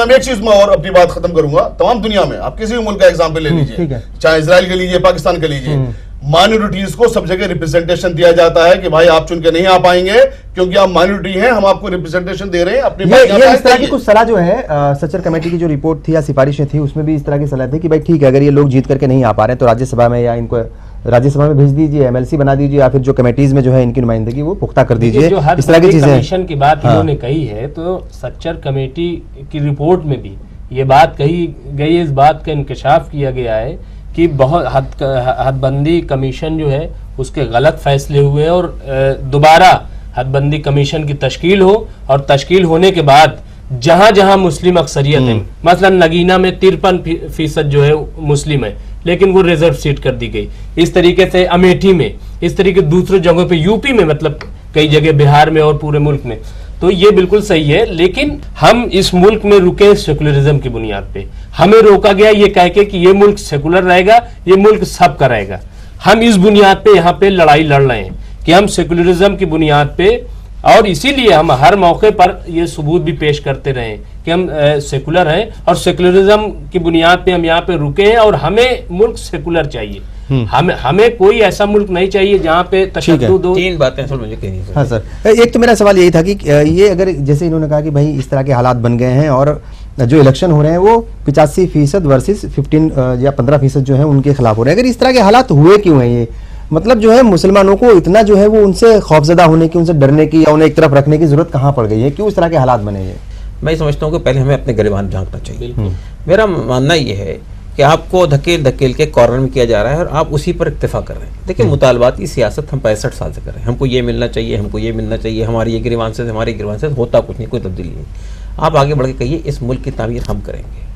में एक चीज मैं और अपनी बात खत्म करूंगा, तमाम दुनिया में आप किसी भी मुल्क का एग्जांपल ले लीजिए, चाहे इजराइल के लीजिए, पाकिस्तान के लीजिए, माइनॉरिटीज को सब जगह रिप्रेजेंटेशन दिया जाता है कि भाई आप चुन के नहीं आ पाएंगे क्योंकि आप माइनॉरिटी हैं, हम आपको रिप्रेजेंटेशन दे रहे हैं। अपनी ये इस तरह की कुछ सलाह जो है सच्चर कमेटी की जो रिपोर्ट थी या सिफारिशें थी उसमें भी इस तरह की सलाह थी कि भाई ठीक है अगर ये लोग जीत करके नहीं आ पा रहे हैं तो राज्यसभा में या इनको राज्यसभा में भेज दीजिए, MLC बना दीजिए, या फिर जो कमेटीज में जो है इनकी नुमाइंदगी वो पुख्ता कर दीजिए। इस तरह की चीजें कमीशन की बात इन्होंने कही है, तो सच्चर कमेटी की रिपोर्ट में भी ये बात कही गई है, इस बात का इंकशाफ किया गया है कि बहुत हदबंदी कमीशन जो है उसके गलत फैसले हुए और दोबारा हदबंदी कमीशन की तश्कील हो, और तश्कील होने के बाद जहां जहां मुस्लिम अक्सरियत है, मसलन नगीना में 53% जो है मुस्लिम है, लेकिन वो रिजर्व सीट कर दी गई। इस तरीके से अमेठी में, इस तरीके दूसरे जगहों पे, यूपी में, मतलब कई जगह, बिहार में और पूरे मुल्क में। तो ये बिल्कुल सही है, लेकिन हम इस मुल्क में रुके सेकुलरिज्म की बुनियाद पे। हमें रोका गया ये कह के कि ये मुल्क सेकुलर रहेगा, ये मुल्क सबका रहेगा। हम इस बुनियाद पे यहाँ पे लड़ाई लड़ रहे हैं कि हम सेकुलरिज्म की बुनियाद पे, और इसीलिए हम हर मौके पर ये सबूत भी पेश करते रहे कि हम सेकुलर हैं और सेकुलरिज्म की बुनियाद पे हम यहाँ पे रुके हैं, और हमें मुल्क सेकुलर चाहिए। हमें कोई ऐसा मुल्क नहीं चाहिए जहाँ पे तशद्दुद हो। 3 बातें सर मुझे कहनी है। हाँ सर, एक तो मेरा सवाल यही था कि ये अगर जैसे इन्होंने कहा कि भाई इस तरह के हालात बन गए हैं और जो इलेक्शन हो रहे हैं वो 85% वर्सेस 15 या 15% जो है उनके खिलाफ हो रहे हैं, अगर इस तरह के हालात हुए क्यों हैं? ये मतलब जो है मुसलमानों को इतना जो है वो उनसे खौफजदा होने की, उनसे डरने की या उन्हें एक तरफ रखने की जरूरत कहाँ पड़ गई है? क्यों इस तरह के हालात बने हैं? मैं समझता हूँ कि पहले हमें अपने गिरबान झांकना चाहिए। मेरा मानना यह है कि आपको धकेल धकेल के कॉर्नर में किया जा रहा है और आप उसी पर इत्तेफा कर रहे हैं। देखिए, मुतालबात की सियासत हम 65 साल से कर रहे हैं। हमको ये मिलना चाहिए, हमको ये मिलना चाहिए, हमारी ये गिरबान से, हमारे गिरबान से होता कुछ नहीं, कोई तब्दीली नहीं। आप आगे बढ़ के कहिए इस मुल्क की तामीर हम करेंगे।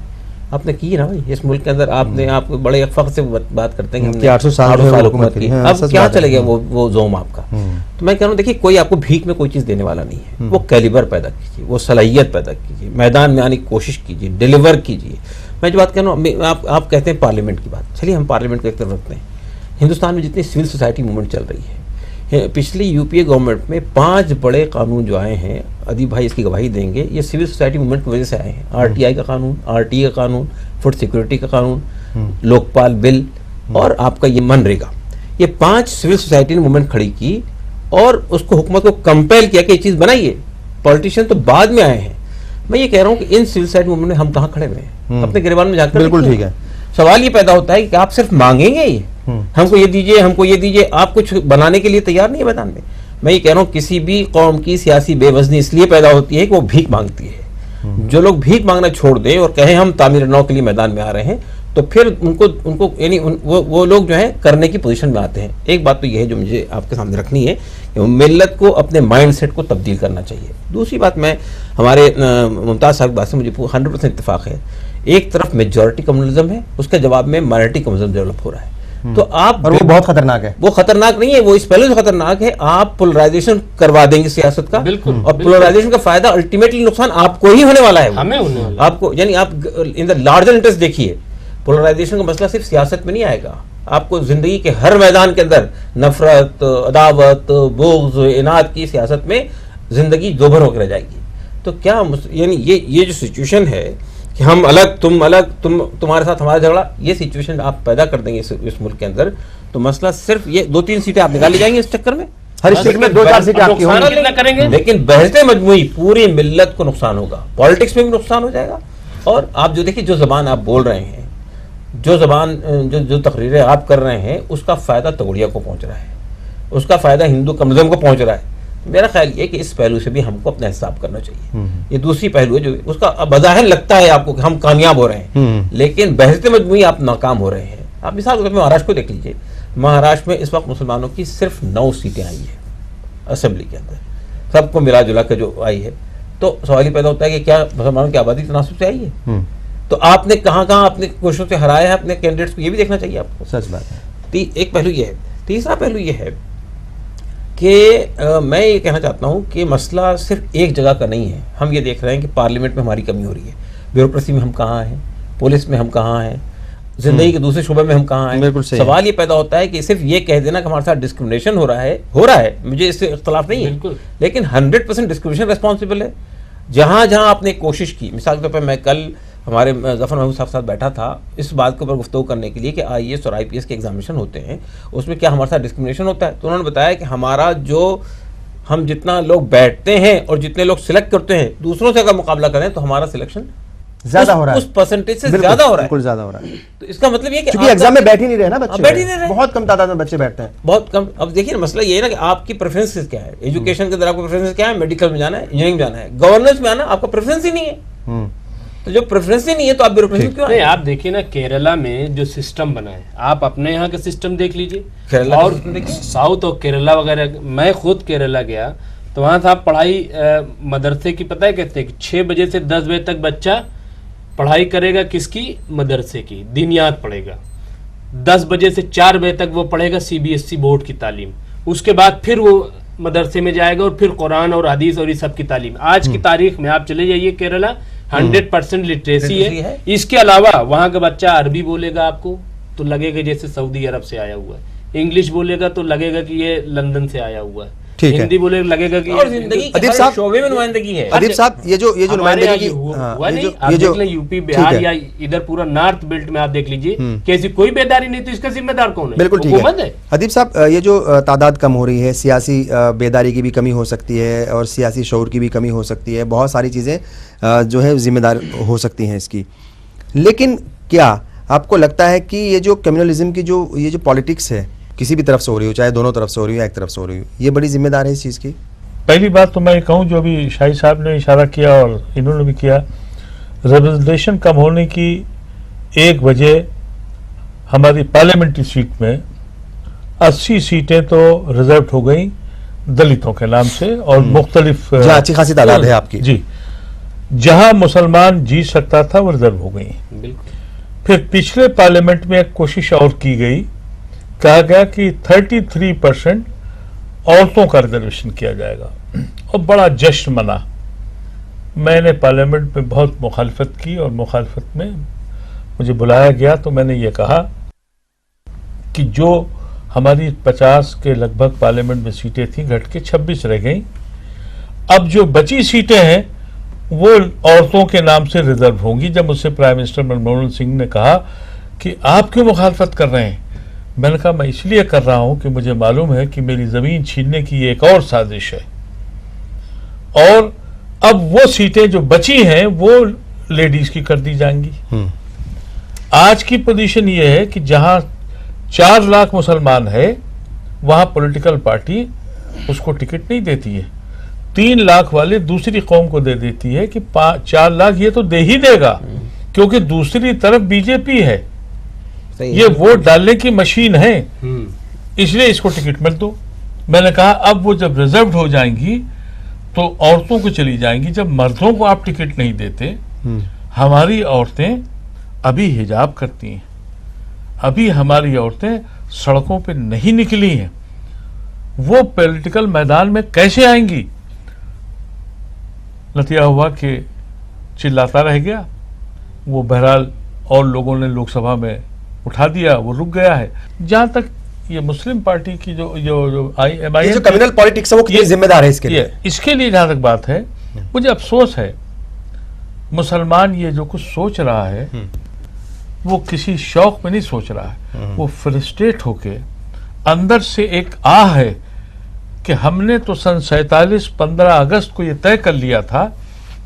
आपने की ना भाई, इस मुल्क के अंदर आपने, आप बड़े फख्र से बात करते हैं कि 800 साल हुकूमत की। अब क्या चलेगा वो जोम आपका? तो मैं कह रहा हूँ, देखिए, कोई आपको भीख में कोई चीज़ देने वाला नहीं है। वो कैलिबर पैदा कीजिए, वो सलाहियत पैदा कीजिए, मैदान में आने की कोशिश कीजिए, डिलीवर कीजिए। मैं जो बात कह रहा हूँ, आप कहते हैं पार्लियामेंट की बात, चलिए हम पार्लियामेंट को एक तरफ रखते हैं। हिंदुस्तान में जितनी सिविल सोसाइटी मूवमेंट चल रही है, पिछली यूपीए गवर्नमेंट में 5 बड़े कानून जो आए हैं, अदीब भाई इसकी गवाही देंगे, ये सिविल सोसाइटी मूवमेंट की वजह से आए हैं। आरटीआई का कानून, आरटी का कानून, फूड सिक्योरिटी का कानून, लोकपाल बिल और आपका ये मनरेगा, ये 5 सिविल सोसाइटी ने मूवमेंट खड़ी की और उसको हुकूमत को कंपेल किया कि ये चीज़ बनाइए। पॉलिटिशियन तो बाद में आए हैं। मैं ये कह रहा हूँ कि इन सिविल सोसाइटी मूवमेंट में हम कहाँ खड़े हुए हैं? अपने गिरबान में जाकर बिल्कुल ठीक है। सवाल ये पैदा होता है कि आप सिर्फ मांगेंगे ये, हमको ये दीजिए, हमको ये दीजिए, आप कुछ बनाने के लिए तैयार नहीं है मैदान में। मैं ये कह रहा हूँ, किसी भी कौम की सियासी बेवजनी इसलिए पैदा होती है कि वो भीख मांगती है। जो लोग भीख मांगना छोड़ दें और कहें हम तामीर नौ के लिए मैदान में आ रहे हैं, तो फिर उनको यानी वो लोग जो है करने की पोजीशन में आते हैं। एक बात तो यह है जो मुझे आपके सामने रखनी है कि मिल्लत को अपने माइंडसेट को तब्दील करना चाहिए। दूसरी बात, मैं हमारे मुमताज़ साहब की बात से मुझे 100% इत्तेफाक है। एक तरफ मेजॉरिटी कम्युनलिज्म है, उसके जवाब में माइनॉरिटी कम्युनलिज्म डेवलप हो रहा है। तो आप, और वो बहुत खतरनाक है। वो खतरनाक नहीं है, वो इस पहले से खतरनाक है। आप पोलराइजेशन करवा देंगे सियासत का, बिल्कुल, और पोलराइजेशन का फायदा अल्टीमेटली नुकसान आपको ही होने वाला है। हमें होने वाला है। आपको, यानी आप इन द लार्जर इंटरेस्ट देखिए, पोलराइजेशन का मसला सिर्फ सियासत में नहीं आएगा, आपको जिंदगी के हर मैदान के अंदर नफरत, अदावत, बुग़्ज़, इनाद की सियासत में जिंदगी दोभर होकर रह जाएगी। तो क्या यानी ये जो सिचुएशन है कि हम अलग, तुम अलग, तुम्हारे साथ हमारा झगड़ा, ये सिचुएशन आप पैदा कर देंगे इस मुल्क के अंदर, तो मसला सिर्फ ये 2-3 सीटें आप निकाल ली जाएंगी इस चक्कर में। हर स्टेट में 2-4 सीटें आपकी होंगी। कितना करेंगे? लेकिन बहते मजमूई पूरी मिल्लत को नुकसान होगा, पॉलिटिक्स में भी नुकसान हो जाएगा। और आप जो देखिए, जो जबान आप बोल रहे हैं, जो जबान जो तकरीरें आप कर रहे हैं, उसका फायदा तगड़िया को पहुंच रहा है, उसका फायदा हिंदू कम्युनिज्म को पहुंच रहा है। मेरा ख्याल ये कि इस पहलू से भी हमको अपना हिसाब करना चाहिए। ये दूसरी पहलू है जो उसका बज़ाहिर लगता है आपको कि हम कामयाब हो रहे हैं, लेकिन बहते मजमूई आप नाकाम हो रहे हैं। आप मिसाल के तौर पर महाराष्ट्र को देख लीजिए। महाराष्ट्र में इस वक्त मुसलमानों की सिर्फ 9 सीटें आई है असेंबली के अंदर, सबको मिला जुला के जो आई है। तो सवाल ही पैदा होता है कि क्या मुसलमानों की आबादी तनासुब से आई है? तो आपने कहाँ अपने कोशिशों से हराया है अपने कैंडिडेट्स को, ये भी देखना चाहिए आपको। सच बात है। एक पहलू ये है। तीसरा पहलू ये है कि मैं ये कहना चाहता हूँ कि मसला सिर्फ एक जगह का नहीं है। हम ये देख रहे हैं कि पार्लियामेंट में हमारी कमी हो रही है, ब्यूरोक्रेसी में हम कहाँ हैं, पुलिस में हम कहाँ हैं, जिंदगी के दूसरे शुबे में हम कहाँ हैं। सवाल ये पैदा होता है कि सिर्फ ये कह देना कि हमारे साथ डिस्क्रिमिनेशन हो रहा है, मुझे इससे इख्तलाफ नहीं है, लेकिन 100% डिस्क्रिमिनेशन रिस्पॉन्सिबल है। जहाँ जहाँ आपने कोशिश की, मिसाल के तौर पर मैं कल हमारे जफर महमूद साहब के साथ बैठा था इस बात के ऊपर गुफ्तगू करने के लिए कि IAS और IPS के एग्जामिनेशन होते हैं, उसमें क्या हमारे साथ डिस्क्रिमिनेशन होता है? तो उन्होंने बताया कि हमारा हम जितना लोग बैठते हैं और जितने लोग सिलेक्ट करते हैं, दूसरों से अगर मुकाबला करें तो हमारा सिलेक्शन ज्यादा हो रहा है, उस परसेंटेज से ज्यादा हो रहा है, बिल्कुल ज्यादा हो रहा है। तो इसका मतलब ये कि क्योंकि एग्जाम में बैठ ही नहीं रहे ना बच्चे, बैठ ही नहीं रहे, बहुत कम तादाद में बच्चे बैठते हैं, बहुत कम। अब देखिए मसला ये है ना कि आपकी प्रेफरेंसेस क्या है, एजुकेशन के अंदर आपका प्रेफरेंस क्या है, मेडिकल में जाना है, इंजीनियरिंग में जाना है, गवर्नेंस में आना, आपका प्रेफरेंस ही नहीं है। तो जो प्रेफरेंस ही नहीं है तो आप ब्यूरोक्रेसी क्यों आए? आप देखिए ना, केरला में जो सिस्टम बना है, आप अपने यहाँ का सिस्टम देख लीजिए और साउथ और केरला वगैरह। मैं खुद केरला गया तो वहाँ साहब पढ़ाई मदरसे की पता है कहते हैं कि 6 बजे से 10 बजे तक बच्चा पढ़ाई करेगा, किसकी? मदरसे की, दीनियात पढ़ेगा। 10 बजे से 4 बजे तक वो पढ़ेगा CBSE बोर्ड की तालीम। उसके बाद फिर वो मदरसे में जाएगा और फिर कुरान और हदीस और इस सब की तालीम। आज की तारीख में आप चले जाइए केरला, 100% लिटरेसी है। इसके अलावा वहाँ का बच्चा अरबी बोलेगा आपको तो लगेगा जैसे सऊदी अरब से आया हुआ है, इंग्लिश बोलेगा तो लगेगा कि ये लंदन से आया हुआ है, ठीक है। हिंदी बोले लगेगा कि और जिंदगी अदीब के साहब- हर शोबे में नुमाइंदगी है। अदीब साहब, ये जो नुमाइंदगी की हुआ नहीं, आप देख लें यूपी बिहार या इधर पूरा नॉर्थ बेल्ट में आप देख लीजिए कि ऐसी कोई बेदारी नहीं, तो इसका जिम्मेदार कौन है? बिल्कुल ठीक हुकूमत है। अदीब साहब, ये जो तादाद कम हो रही है, सियासी बेदारी की भी कमी हो सकती है और सियासी शऊर की भी कमी हो सकती है, बहुत सारी चीज़ें जो है जिम्मेदार हो सकती हैं इसकी। लेकिन क्या आपको लगता है कि ये जो कम्युनलिज्म की ये जो पॉलिटिक्स है, किसी भी तरफ से हो रही हो, चाहे दोनों तरफ से हो रही हो या एक तरफ से हो रही हो, ये बड़ी जिम्मेदार है इस चीज़ की? पहली बात तो मैं कहूँ, जो अभी शाही साहब ने इशारा किया और इन्होंने भी किया, रिप्रेजेंटेशन कम होने की एक वजह हमारी पार्लियामेंट्री सीट में 80 सीटें तो रिजर्व हो गई दलितों के नाम से और मुख्तलिफ जहाँ अच्छी खासी तादाद है आपकी। जी, जहां मुसलमान जीत सकता था वो रिजर्व हो गई। फिर पिछले पार्लियामेंट में एक कोशिश और की गई, कहा गया कि 33% औरतों का रिजर्वेशन किया जाएगा और बड़ा जश्न मना। मैंने पार्लियामेंट में बहुत मुखालफत की और मुखालफत में मुझे बुलाया गया तो मैंने ये कहा कि जो हमारी 50 के लगभग पार्लियामेंट में सीटें थी घट के 26 रह गई। अब जो बची सीटें हैं वो औरतों के नाम से रिजर्व होंगी। जब मुझसे प्राइम मिनिस्टर मनमोहन सिंह ने कहा कि आप क्यों मुखालफत कर रहे हैं, मैंने कहा मैं इसलिए कर रहा हूं कि मुझे मालूम है कि मेरी जमीन छीनने की ये एक और साजिश है और अब वो सीटें जो बची हैं वो लेडीज की कर दी जाएंगी। आज की पोजीशन ये है कि जहां 4 लाख मुसलमान है वहां पॉलिटिकल पार्टी उसको टिकट नहीं देती है, 3 लाख वाले दूसरी कौम को दे देती है कि 4 लाख ये तो दे ही देगा क्योंकि दूसरी तरफ बीजेपी है, ये वोट डालने की मशीन है, इसलिए इसको टिकट मिल दो। मैंने कहा अब वो जब रिजर्व हो जाएंगी तो औरतों को चली जाएंगी। जब मर्दों को आप टिकट नहीं देते, हमारी औरतें अभी हिजाब करती हैं, अभी हमारी औरतें सड़कों पे नहीं निकली हैं, वो पॉलिटिकल मैदान में कैसे आएंगी? नतीजा हुआ कि चिल्लाता रह गया वो, बहरहाल और लोगों ने लोकसभा में उठा दिया, वो रुक गया है। जहां तक ये मुस्लिम पार्टी की जो MIM जो कम्युनल पॉलिटिक्स है वो कितनी जिम्मेदार है इसके लिए? इसके लिए जहां तक बात है, मुझे अफसोस है मुसलमान ये जो कुछ सोच रहा है वो किसी शौक में नहीं सोच रहा है, वो फ्रस्ट्रेट होके अंदर से एक आह है कि हमने तो सन 47 15 अगस्त को ये तय कर लिया था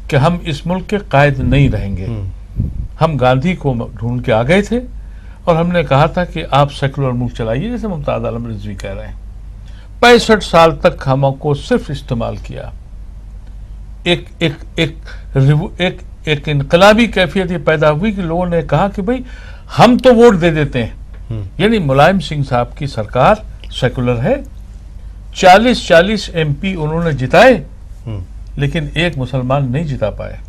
कि हम इस मुल्क के कायद नहीं रहेंगे। हम गांधी को ढूंढ के आ गए थे और हमने कहा था कि आप सेकुलर मुल्क चलाइए, जैसे मुमताज आलम रिजवी कह रहे हैं। 65 साल तक हमको सिर्फ इस्तेमाल किया। एक इनकलाबी कैफियत ये पैदा हुई कि लोगों ने कहा कि भाई हम तो वोट दे देते हैं। यानी मुलायम सिंह साहब की सरकार सेकुलर है, 40 MP उन्होंने जिताए, लेकिन एक मुसलमान नहीं जिता पाए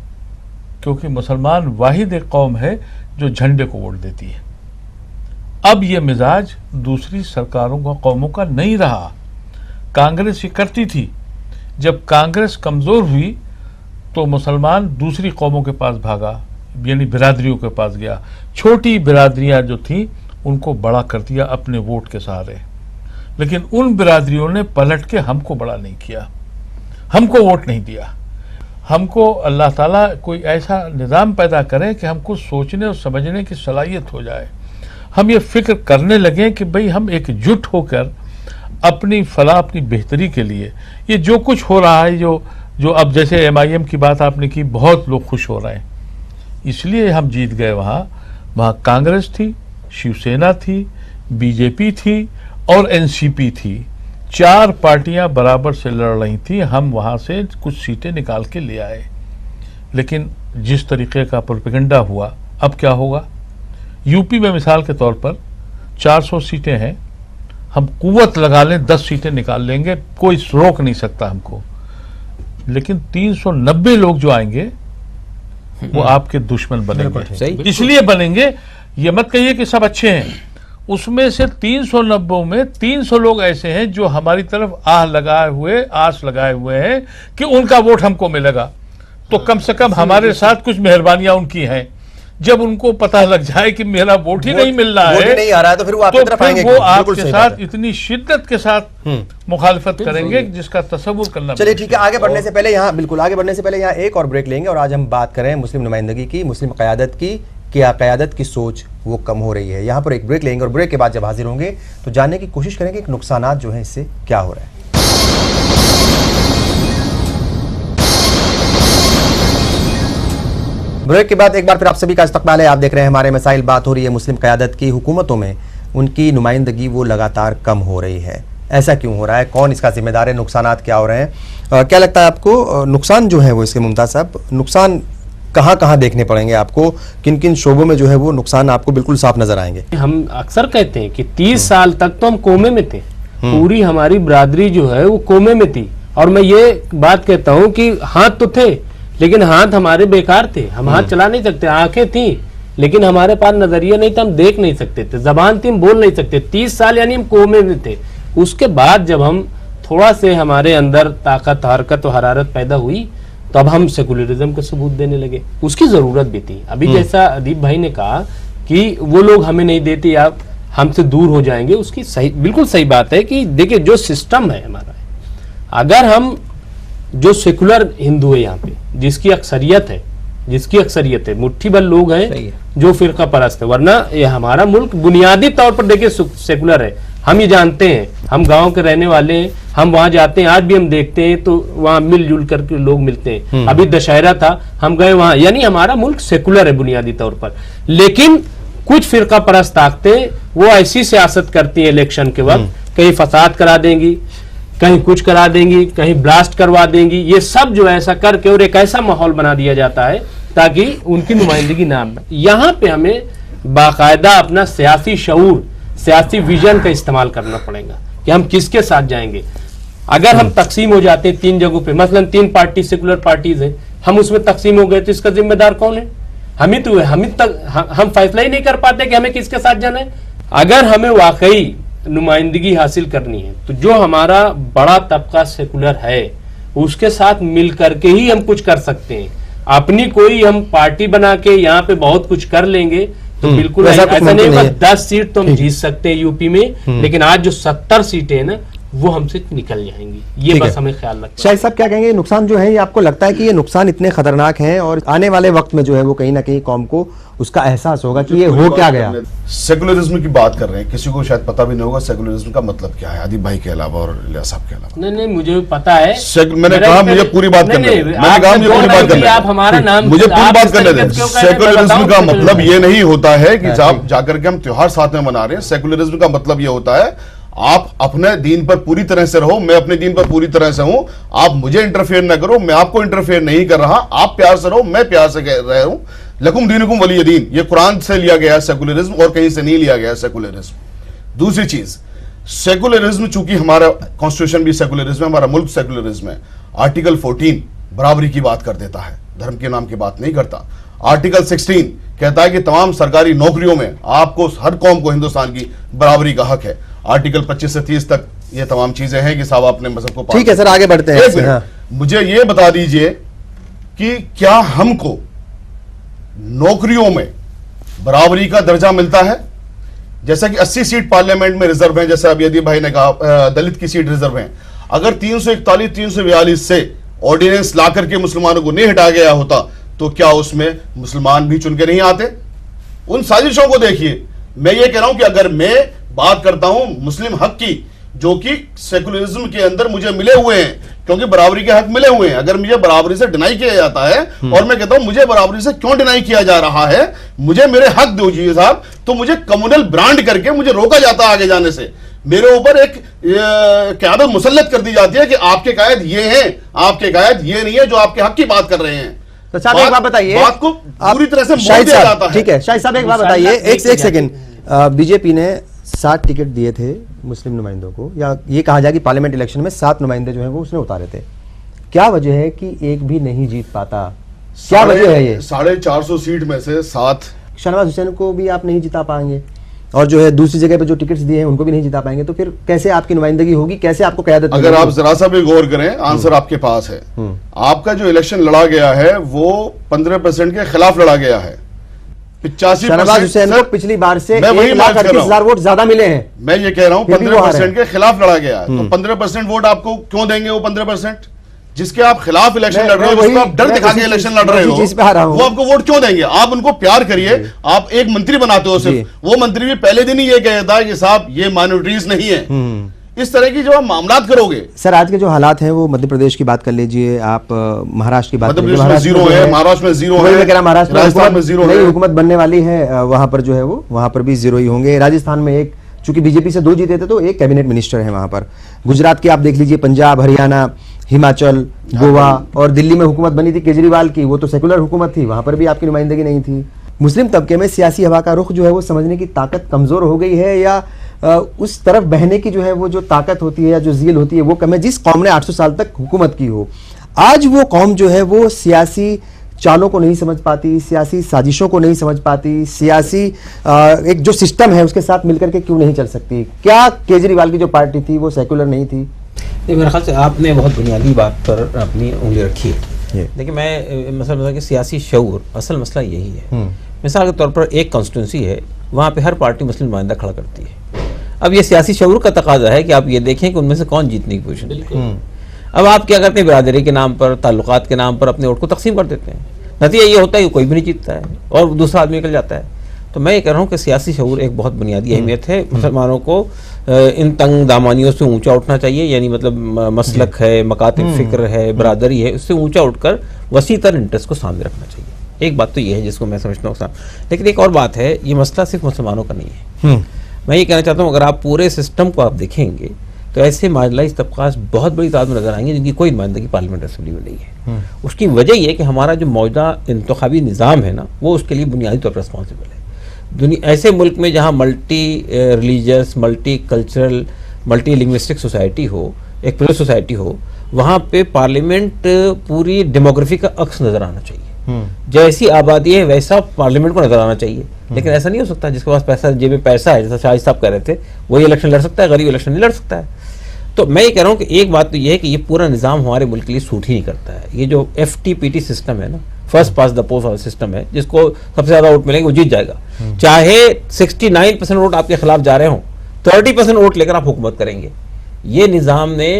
क्योंकि मुसलमान वाहिद एक कौम है जो झंडे को वोट देती है। अब ये मिजाज दूसरी सरकारों का, कौमों का नहीं रहा। कांग्रेस ये करती थी, जब कांग्रेस कमजोर हुई तो मुसलमान दूसरी कौमों के पास भागा, यानी बिरादरियों के पास गया। छोटी बिरादरियां जो थी उनको बड़ा कर दिया अपने वोट के सहारे, लेकिन उन बिरादरियों ने पलट के हमको बड़ा नहीं किया, हमको वोट नहीं दिया। हमको अल्लाह ताला कोई ऐसा निज़ाम पैदा करे कि हमको सोचने और समझने की सलाहियत हो जाए, हम ये फिक्र करने लगे कि भाई हम एकजुट होकर अपनी फलाह, अपनी बेहतरी के लिए ये जो कुछ हो रहा है, जो अब जैसे MIM की बात आपने की, बहुत लोग खुश हो रहे हैं, इसलिए हम जीत गए। वहाँ कांग्रेस थी, शिवसेना थी, बीजेपी थी और NCP थी, 4 पार्टियां बराबर से लड़ रही थी। हम वहाँ से कुछ सीटें निकाल के ले आए, लेकिन जिस तरीके का प्रोपेगेंडा हुआ, अब क्या होगा? यूपी में मिसाल के तौर पर 400 सीटें हैं, हम कुव्वत लगा लें 10 सीटें निकाल लेंगे, कोई रोक नहीं सकता हमको। लेकिन 390 लोग जो आएंगे वो आपके दुश्मन बनेंगे। सही। इसलिए बनेंगे, ये मत कहिए कि सब अच्छे हैं, उसमें से 390 में 300 लोग ऐसे हैं जो हमारी तरफ आस लगाए हुए हैं कि उनका वोट हमको मिलेगा। तो कम से कम हमारे साथ कुछ मेहरबानियां उनकी हैं। जब उनको पता लग जाए कि मेरा वोट ही नहीं मिल रहा है, वोट ही नहीं आ रहा है, तो फिर वो आपकी तरफ आएंगे, वो बिल्कुल आपके सही साथ बात है। इतनी शिद्दत के साथ मुखालफत करेंगे जिसका तसव्वुर करना। चलिए ठीक है, आगे बढ़ने से पहले यहाँ एक और ब्रेक लेंगे और आज हम बात करें मुस्लिम नुमाइंदगी की, मुस्लिम क़यादत की, क्या क़यादत की सोच वो कम हो रही है। यहाँ पर एक ब्रेक लेंगे और ब्रेक के बाद जब हाजिर होंगे तो जानने की कोशिश करेंगे कि नुकसानात जो है इससे क्या हो रहा है। ब्रेक के बाद एक बार फिर आप सभी का इस्तकबाल है। आप देख रहे हैं हमारे मसाइल, बात हो रही है मुस्लिम क़यादत की। हुकूमतों में उनकी नुमाइंदगी वो लगातार कम हो रही है, ऐसा क्यों हो रहा है, कौन इसका जिम्मेदार है, नुकसानात क्या हो रहे हैं, क्या लगता है आपको नुकसान जो है वो इसके, मुमताज साहब, नुकसान कहाँ कहाँ देखने पड़ेंगे आपको, किन किन शोबों में जो है वो नुकसान आपको बिल्कुल साफ नजर आएंगे? हम अक्सर कहते हैं कि 30 साल तक तो हम कोमे में थे, पूरी हमारी बिरादरी जो है वो कोमे में थी। और मैं ये बात कहता हूँ कि हाथ तो थे लेकिन हाथ हमारे बेकार थे, हम हाथ चला नहीं सकते, आंखें थी लेकिन हमारे पास नजरिया नहीं था, हम देख नहीं सकते थे, जबान थी हम बोल नहीं सकते। 30 साल यानी हम कोमे में थे। उसके बाद जब हम थोड़ा से हमारे अंदर ताकत, हरकत और हरारत पैदा हुई तो अब हम सेकुलरिज्म का सबूत देने लगे। उसकी जरूरत भी थी। अभी जैसा अदीप भाई ने कहा कि वो लोग हमें नहीं देते, आप हमसे दूर हो जाएंगे, उसकी सही, बिल्कुल सही बात है कि देखिए जो सिस्टम है हमारा, अगर हम जो सेकुलर हिंदू है यहाँ पे, जिसकी अक्सरियत है, मुट्ठी भर लोग हैं जो फिरका परस्त है, वरना ये हमारा मुल्क बुनियादी तौर पर देखिए सेकुलर है। हम ये जानते हैं, हम गांव के रहने वाले हैं, हम वहां जाते हैं, आज भी हम देखते हैं तो वहां मिलजुल करके लोग मिलते हैं। अभी दशहरा था, हम गए वहां, यानी हमारा मुल्क सेकुलर है बुनियादी तौर पर। लेकिन कुछ फिरका परस्त ताकतें वो ऐसी सियासत करती है इलेक्शन के वक्त, कहीं फसाद करा देंगी, कहीं कुछ करा देंगी, कहीं ब्लास्ट करवा देंगी, ये सब जो ऐसा करके और एक ऐसा माहौल बना दिया जाता है ताकि उनकी नुमाइंदगी ना बने। यहाँ पे हमें बाकायदा अपना सियासी शऊर, सियासी विजन का इस्तेमाल करना पड़ेगा कि हम किसके साथ जाएंगे। अगर हम तकसीम हो जाते हैं 3 जगहों पे, मसलन 3 पार्टी सेकुलर पार्टीज हैं, हम उसमें तकसीम हो गए तो इसका जिम्मेदार कौन है? हम ही तो है। हम फैसला ही नहीं कर पाते कि हमें किसके साथ जाना है। अगर हमें वाकई नुमाइंदगी हासिल करनी है तो जो हमारा बड़ा तबका सेकुलर है उसके साथ मिल करके ही हम कुछ कर सकते हैं। अपनी कोई हम पार्टी बना के यहाँ पे बहुत कुछ कर लेंगे तो बिल्कुल ऐसा नहीं होगा। 10 सीट तो हम जीत सकते हैं यूपी में, लेकिन आज जो 70 सीटें हैं ना वो हमसे निकल जाएंगी, ये बस हमें ख्याल रखना है। शाहिद साहब क्या कहेंगे, नुकसान जो है ये आपको लगता है कि ये नुकसान इतने खतरनाक हैं और आने वाले वक्त में जो है वो कहीं ना कहीं कौम को उसका एहसास होगा कि ये हो क्या गया? सेकुलरिज्म की बात कर रहे हैं, किसी को शायद पता भी नहीं होगा सेकुलरिज्म का मतलब क्या है, आदिब भाई के अलावा और इलियास साहब के अलावा। नहीं मुझे पता है। मैंने कहा मुझे पूरी बात करने दे, मैंने कहा मुझे पूरी बात करने दे, आप हमारा नाम मुझे पूरी बात करने दे। सेकुलरिज्म का मतलब ये नहीं होता है कि जब जाकर के हम त्योहार साथ में मना रहे हैं। सेकुलरिज्म का मतलब ये होता है आप अपने दीन पर पूरी तरह से रहो, मैं अपने दीन पर पूरी तरह से हूं, आप मुझे इंटरफेयर ना करो, मैं आपको इंटरफेयर नहीं कर रहा, आप प्यार से रहो, मैं प्यार से रह रहा हूं। लकुम दीनुकुम वलिय दीन, ये कुरान से लिया गया है सेकुलरिज्म, और कहीं से नहीं लिया गया है सेकुलरिज्म। दूसरी चीज, सेकुलरिज्म चूंकि हमारा कॉन्स्टिट्यूशन भी सेकुलरिज्म है, हमारा मुल्क सेकुलरिज्म है। आर्टिकल 14 बराबरी की बात कर देता है, धर्म के नाम की बात नहीं करता। आर्टिकल 16 कहता है कि तमाम सरकारी नौकरियों में आपको, हर कौम को हिंदुस्तान की बराबरी का हक है। आर्टिकल 25 से 30 तक ये तमाम चीजें हैं कि साहब अपने मजहब को। ठीक है सर, आगे बढ़ते हैं। हाँ। मुझे ये बता दीजिए कि क्या हमको नौकरियों में बराबरी का दर्जा मिलता है? जैसा कि 80 सीट पार्लियामेंट में रिजर्व हैं, जैसा अभी अदीब भाई ने कहा दलित की सीट रिजर्व हैं। अगर 341, 342 से ऑर्डिनेंस ला करके मुसलमानों को नहीं हटाया गया होता तो क्या उसमें मुसलमान भी चुन के नहीं आते? उन साजिशों को देखिए। मैं ये कह रहा हूं कि अगर मैं बात करता हूं मुस्लिम हक की, जो कि सेकुलरिज्म के अंदर मुझे मिले हुए हैं, क्योंकि बराबरी के हक मिले हुए हैं, अगर मुझे बराबरी से डिनाई किया जाता है और मैं कहता हूं मुझे बराबरी से क्यों डिनाई किया जा रहा है, मुझे मेरे हक दीजिए साहब, तो मुझे कम्युनल ब्रांड करके मुझे रोका जाता है आगे जाने से। मेरे ऊपर एक क़यादत मुसल्लत कर दी जाती है कि आपके कायद ये हैं, आपके कायद ये नहीं है जो आपके हक की बात कर रहे हैं। तो साहब एक बात बताइए, बात को पूरी तरह से शाहिद मोड़ दिया जाता साहब, है। ठीक है शाहिद साहब एक बात बताइए, एक सेकंड। बीजेपी ने 7 टिकट दिए थे मुस्लिम नुमाइंदों को, या ये कहा जाए कि पार्लियामेंट इलेक्शन में 7 नुमाइंदे जो हैं वो उसने उतारे थे। क्या वजह है कि एक भी नहीं जीत पाता? क्या वजह है ये? 450 सीट में से 7 शहनवाज हुसैन को भी आप नहीं जिता पाएंगे और जो है दूसरी जगह पे जो टिकट्स दिए हैं उनको भी नहीं जिता पाएंगे, तो फिर कैसे आपकी नुमाइंदगी होगी, कैसे आपको क़यादत? अगर आप जरा सा भी गौर करें, आंसर आपके पास है। आपका जो इलेक्शन लड़ा गया है वो 15% के खिलाफ लड़ा गया है। 85% शहनवाज हुसैन को पिछली बार से 1,38,000 वोट ज्यादा मिले हैं। मैं ये कह रहा हूं फिर भी वो हारे 15% के खिलाफ लड़ा गया है, तो 15% वोट आपको क्यों देंगे? वो 15% जिसके आप खिलाफ इलेक्शन लड़ रहे हो, जिसको आप डर दिखा के इलेक्शन लड़ रहे हो, वो आपको वोट क्यों देंगे? आप उनको प्यार करिए। आप एक मंत्री बनाते हो सिर्फ, वो मंत्री भी पहले दिन ही ये कहता कि साहब ये माइनॉरिटीज नहीं है। इस तरह की जो आप मामलात करोगे। सर आज के जो हालात हैं वो मध्य प्रदेश की बात कर लीजिए, आप महाराष्ट्र की बात मध्य प्रदेश में जीरो है, महाराष्ट्र में जीरो है, राजस्थान में जीरो है, नई हुकूमत बनने वाली है, वहां पर जो है वो वहां पर भी जीरो ही होंगे। राजस्थान में एक, चूंकि बीजेपी से 2 जीते थे तो एक कैबिनेट मिनिस्टर है वहां पर। गुजरात की आप देख लीजिए, पंजाब, हरियाणा, हिमाचल, गोवा और दिल्ली में हुकूमत बनी थी केजरीवाल की, वो तो सेकुलर हुकूमत थी, वहां पर भी आपकी नुमाइंदगी नहीं थी। मुस्लिम तबके में सियासी हवा का रुख जो है वो समझने की ताकत कमजोर हो गई है, या उस तरफ बहने की जो है वो जो ताकत होती है या जो ज़ील होती है वो कम है? जिस कौम ने 800 साल तक हुकूमत की हो, आज वो कौम जो है वो सियासी चालों को नहीं समझ पाती, सियासी साजिशों को नहीं समझ पाती, सियासी एक जो सिस्टम है उसके साथ मिलकर के क्यों नहीं चल सकती? क्या केजरीवाल की जो पार्टी थी वो सेकुलर नहीं थी? मेरे ख्याल से आपने बहुत बुनियादी बात पर अपनी उंगली रखी है। देखिए, मैं मतलब कि सियासी शऊर, असल मसला यही है। मिसाल के तौर पर एक कॉन्स्टिट्यूंसी है, वहाँ पे हर पार्टी मुस्लिम नुमाइंदा खड़ा करती है। अब ये सियासी शऊर का तकाजा है कि आप ये देखें कि उनमें से कौन जीतने की पोजीशन है। अब आप क्या करते हैं, बिरादरी के नाम पर, ताल्लुकात के नाम पर अपने वोट को तकसीम कर देते हैं। नतीजा ये होता है कि कोई भी नहीं जीतता है और दूसरा आदमी निकल जाता है। तो मैं ये कह रहा हूँ कि सियासी शऊर एक बहुत बुनियादी अहमियत है। मुसलमानों को इन तंग दामानियों से ऊंचा उठना चाहिए, यानी मतलब मसलक है, मकातिब फिक्र है, बरादरी है, उससे ऊंचा उठकर वसी तर इंटरेस्ट को सामने रखना चाहिए। एक बात तो ये है जिसको मैं समझता हूँ। लेकिन एक और बात है, ये मसला सिर्फ मुसलमानों का नहीं है। मैं ये कहना चाहता हूँ, अगर आप पूरे सिस्टम को आप देखेंगे तो ऐसे मार्जिनलाइज तबकात बहुत बड़ी तादाद में नजर आएंगे जिनकी कोई नुमाइंदगी पार्लियामेंट असेंबली में नहीं है। उसकी वजह यह है कि हमारा जो मौजूदा इंतखाबी निज़ाम है ना, वो उसके लिए बुनियादी तौर पर रिस्पॉन्सिबल है। दुनिया ऐसे मुल्क में जहाँ multi religious, multi cultural, multi linguistic society हो, एक प्लस सोसाइटी हो, वहाँ पे पार्लियामेंट पूरी डेमोग्राफी का अक्स नजर आना चाहिए। जैसी आबादी है वैसा पार्लियामेंट को नजर आना चाहिए। लेकिन ऐसा नहीं हो सकता जिसके पास पैसा, जेब में पैसा है, जैसा शाहिद साहब कह रहे थे, वही इलेक्शन लड़ सकता है, गरीब इलेक्शन नहीं लड़ सकता है। तो मैं ये कह रहा हूँ कि एक बात तो ये है कि ये पूरा निज़ाम हमारे मुल्क के लिए सूट ही नहीं करता है। ये जो FTPT सिस्टम है ना, फर्स्ट पास द पोस्ट वाला सिस्टम है, जिसको सबसे ज़्यादा वोट मिलेंगे वो जीत जाएगा। चाहे 69% वोट आपके खिलाफ जा रहे हों, 30% वोट लेकर आप हुकूमत करेंगे। ये निज़ाम ने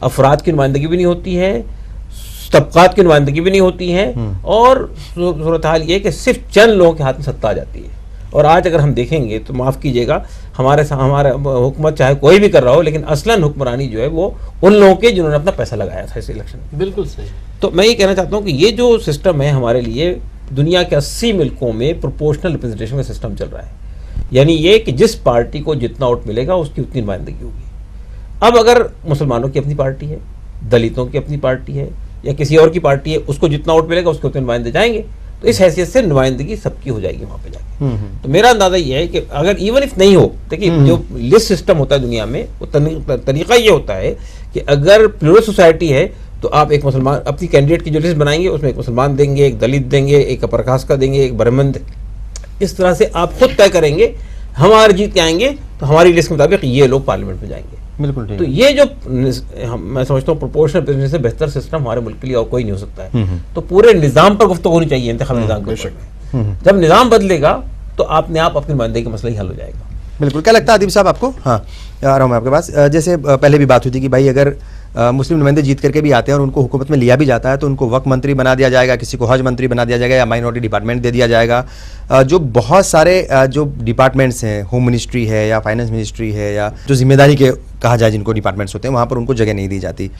अफराद की नुमाइंदगी भी नहीं होती है, तबकात की नुमाइंदगी भी नहीं होती है, और सूरत हाल ये कि सिर्फ चंद लोगों के हाथ में सत्ता आ जाती है। और आज अगर हम देखेंगे तो माफ़ कीजिएगा, हमारा हुकूमत चाहे कोई भी कर रहा हो, लेकिन असलन हुक्मरानी जो है वो उन लोगों के जिन्होंने अपना पैसा लगाया था इस इलेक्शन में। बिल्कुल सही। तो मैं ये कहना चाहता हूँ कि ये जो सिस्टम है हमारे लिए, दुनिया के 80 मुल्कों में प्रोपोर्शनल रिप्रेजेंटेशन का सिस्टम चल रहा है। यानी ये कि जिस पार्टी को जितना वोट मिलेगा उसकी उतनी नुमाइंदगी होगी। अब अगर मुसलमानों की अपनी पार्टी है, दलितों की अपनी पार्टी है, या किसी और की पार्टी है, उसको जितना वोट मिलेगा उसके उतने नुमाइंदे जाएंगे, तो इस हैसियत से नुमाइंदगी सबकी हो जाएगी वहाँ पे जाके। तो मेरा अंदाजा ये है कि अगर इवन इफ नहीं हो, देखिए जो लिस्ट सिस्टम होता है दुनिया में, वो तरीका ये होता है कि अगर प्लूरल सोसाइटी है तो आप एक मुसलमान अपनी कैंडिडेट की जो लिस्ट बनाएंगे उसमें एक मुसलमान देंगे, एक दलित देंगे, एक अपर कास्ट का देंगे, एक ब्राह्मण देंगे। इस तरह से आप खुद तय करेंगे हमारे जीत के आएंगे तो हमारी लिस्ट के मुताबिक ये लोग पार्लियामेंट में जाएंगे। बिल्कुल ठीक। तो ये जो मैं समझता हूँ प्रोपोर्शनल प्रेसिडेंसी से बेहतर सिस्टम हमारे मुल्क के लिए और कोई नहीं हो सकता है। तो पूरे निज़ाम पर गुफ्तगू होनी चाहिए, इंतखाबी निज़ाम के ऊपर में। जब निज़ाम बदलेगा तो अपने आप अपनी नुमाइंदगी का मसला ही हल हो जाएगा। बिल्कुल। क्या लगता है अदीब साहब आपको? हाँ, आ रहा हूँ मैं आपके पास। जैसे पहले भी बात हुई थी कि भाई अगर मुस्लिम नुमाइंदे जीत करके भी आते हैं और उनको हुकूमत में लिया भी जाता है तो उनको वक्फ मंत्री बना दिया जाएगा, किसी को हज मंत्री बना दिया जाएगा, या माइनॉरिटी डिपार्टमेंट दे दिया जाएगा। जो बहुत सारे जो डिपार्टमेंट्स हैं, होम मिनिस्ट्री है या फाइनेंस मिनिस्ट्री है, या जो जिम्मेदारी के कहा जाए जिनको डिपार्टमेंट्स होते हैं, वहाँ पर उनको जगह नहीं दी जाती।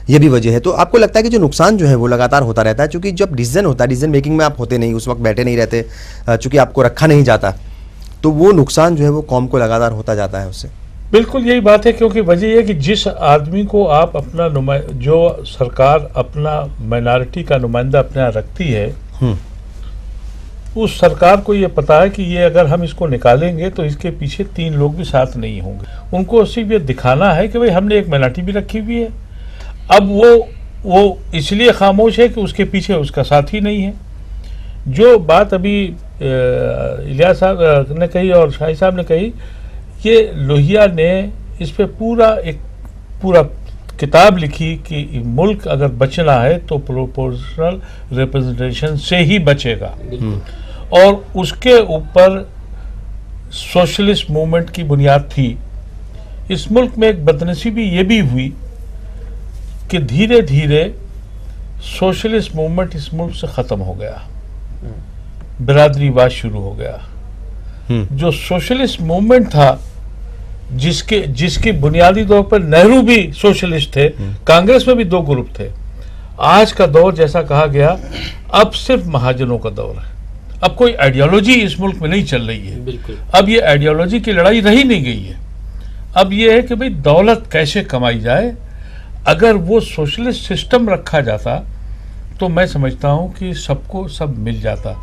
ये भी वजह है। तो आपको लगता है कि जो नुकसान जो है वो लगातार होता रहता है, क्योंकि जब डिसीजन होता है, डिसीजन मेकिंग में आप होते नहीं, उस वक्त बैठे नहीं रहते, चूँकि आपको रखा नहीं जाता, तो वो नुकसान जो है वो कौम को लगातार होता जाता है उससे। बिल्कुल यही बात है, क्योंकि वजह यह है कि जिस आदमी को आप अपना जो सरकार अपना माइनॉरिटी का नुमाइंदा अपने यहाँ रखती है, उस सरकार को ये पता है कि ये अगर हम इसको निकालेंगे तो इसके पीछे 3 लोग भी साथ नहीं होंगे। उनको सिर्फ ये दिखाना है कि भाई हमने एक माइनॉरिटी भी रखी हुई है। अब वो वो इसलिए खामोश है कि उसके पीछे उसका साथी नहीं है। जो बात अभी इलियास साहब ने कही और शाही साहब ने कही, ये लोहिया ने इस पे पूरा किताब लिखी कि मुल्क अगर बचना है तो प्रोपोर्शनल रिप्रेजेंटेशन से ही बचेगा, और उसके ऊपर सोशलिस्ट मूवमेंट की बुनियाद थी। इस मुल्क में एक बदनसीबी ये भी हुई कि धीरे धीरे सोशलिस्ट मूवमेंट इस मुल्क से खत्म हो गया, बिरादरीवाद शुरू हो गया। जो सोशलिस्ट मूवमेंट था, जिसके बुनियादी तौर पर नेहरू भी सोशलिस्ट थे, कांग्रेस में भी 2 ग्रुप थे। आज का दौर जैसा कहा गया, अब सिर्फ महाजनों का दौर है। अब कोई आइडियोलॉजी इस मुल्क में नहीं चल रही है। बिल्कुल। अब ये आइडियोलॉजी की लड़ाई रही नहीं गई है। अब ये है कि भाई दौलत कैसे कमाई जाए। अगर वो सोशलिस्ट सिस्टम रखा जाता तो मैं समझता हूं कि सबको सब मिल जाता,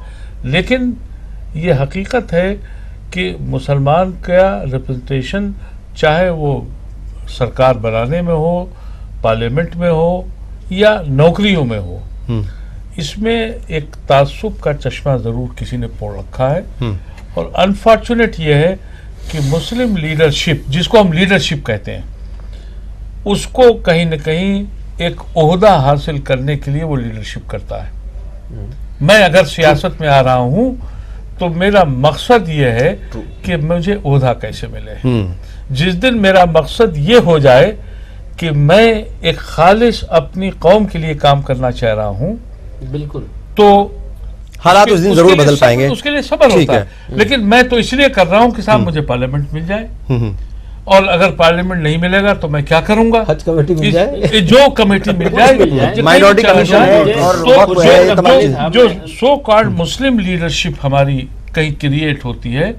लेकिन ये हकीकत है कि मुसलमान का रिप्रेजेंटेशन, चाहे वो सरकार बनाने में हो, पार्लियामेंट में हो या नौकरियों में हो, इसमें एक तासुब का चश्मा जरूर किसी ने पोड़ रखा है। और अनफॉर्चुनेट ये है कि मुस्लिम लीडरशिप, जिसको हम लीडरशिप कहते हैं, उसको कहीं न कहीं एक ओहदा हासिल करने के लिए वो लीडरशिप करता है। मैं अगर सियासत में आ रहा हूं तो मेरा मकसद ये है कि मुझे ओहदा कैसे मिले। जिस दिन मेरा मकसद ये हो जाए कि मैं एक खालिश अपनी कौम के लिए काम करना चाह रहा हूं, बिल्कुल, तो हालात उस दिन जरूर बदल पाएंगे। उसके लिए सब्र होता है। लेकिन मैं तो इसलिए कर रहा हूं कि साहब मुझे पार्लियामेंट मिल जाए, और अगर पार्लियामेंट नहीं मिलेगा तो मैं क्या करूंगा? हज कमेटी मिल जाए, जो कमेटी मिल जाए, माइनॉरिटी कमीशन है, और जो सो कॉल्ड मुस्लिम लीडरशिप हमारी कहीं क्रिएट होती है,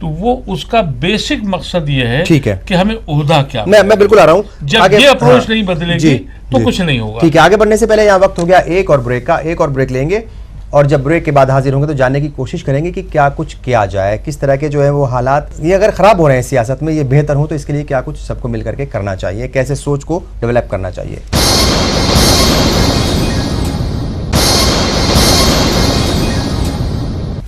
तो वो उसका बेसिक मकसद ये है कि हमें ओहदा क्या। मैं बिल्कुल आ रहा हूँ। जब ये अप्रोच नहीं बदलेगी तो कुछ नहीं होगा। ठीक है, आगे बढ़ने से पहले यहाँ वक्त हो गया एक और ब्रेक लेंगे, और जब ब्रेक के बाद हाजिर होंगे तो जानने की कोशिश करेंगे कि क्या कुछ किया जाए, किस तरह के जो है वो हालात ये अगर खराब हो रहे हैं सियासत में, ये बेहतर हो तो इसके लिए क्या कुछ सबको मिलकर के करना चाहिए, कैसे सोच को डेवलप करना चाहिए।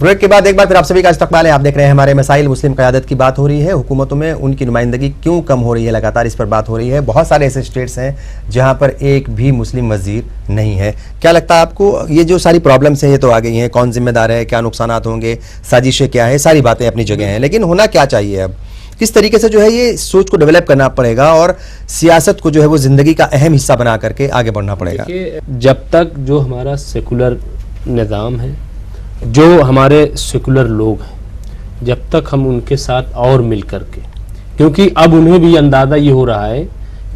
ब्रेक के बाद एक बार फिर आप सभी का इस्तकबाल है। आप देख रहे हैं हमारे मसाइल। मुस्लिम क़यादत की बात हो रही है, हुकूमतों में उनकी नुमाइंदगी क्यों कम हो रही है, लगातार इस पर बात हो रही है। बहुत सारे ऐसे स्टेट्स हैं जहां पर एक भी मुस्लिम वजीर नहीं है। क्या लगता है आपको, ये जो सारी प्रॉब्लम्स हैं ये तो आ गई हैं, कौन जिम्मेदार है, क्या नुकसानात होंगे, साजिशें क्या है, सारी बातें अपनी जगह हैं, लेकिन होना क्या चाहिए अब? किस तरीके से जो है ये सोच को डेवलप करना पड़ेगा और सियासत को जो है वो जिंदगी का अहम हिस्सा बना करके आगे बढ़ना पड़ेगा। जब तक जो हमारा सेकुलर निज़ाम है, जो हमारे सेकुलर लोग हैं, जब तक हम उनके साथ और मिल करके, क्योंकि अब उन्हें भी अंदाज़ा ये हो रहा है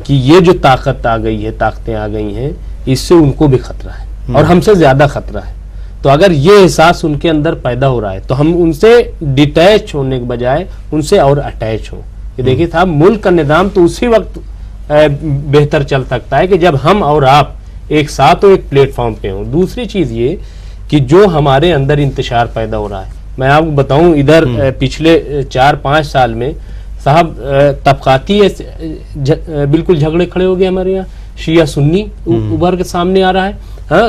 कि ये जो ताकत आ गई है, ताकतें आ गई हैं, इससे उनको भी खतरा है और हमसे ज़्यादा खतरा है। तो अगर ये एहसास उनके अंदर पैदा हो रहा है तो हम उनसे डिटैच होने के बजाय उनसे और अटैच हो। ये देखिए साहब, मुल्क का निज़ाम तो उसी वक्त बेहतर चल सकता है कि जब हम और आप एक साथ हो, एक प्लेटफॉर्म पे हों। दूसरी चीज़ ये कि जो हमारे अंदर इंतशार पैदा हो रहा है, मैं आपको बताऊं, इधर पिछले 4-5 साल में साहब तबकाती बिल्कुल झगड़े खड़े हो गए हमारे यहाँ। शिया सुन्नी उभर के सामने आ रहा है। हाँ,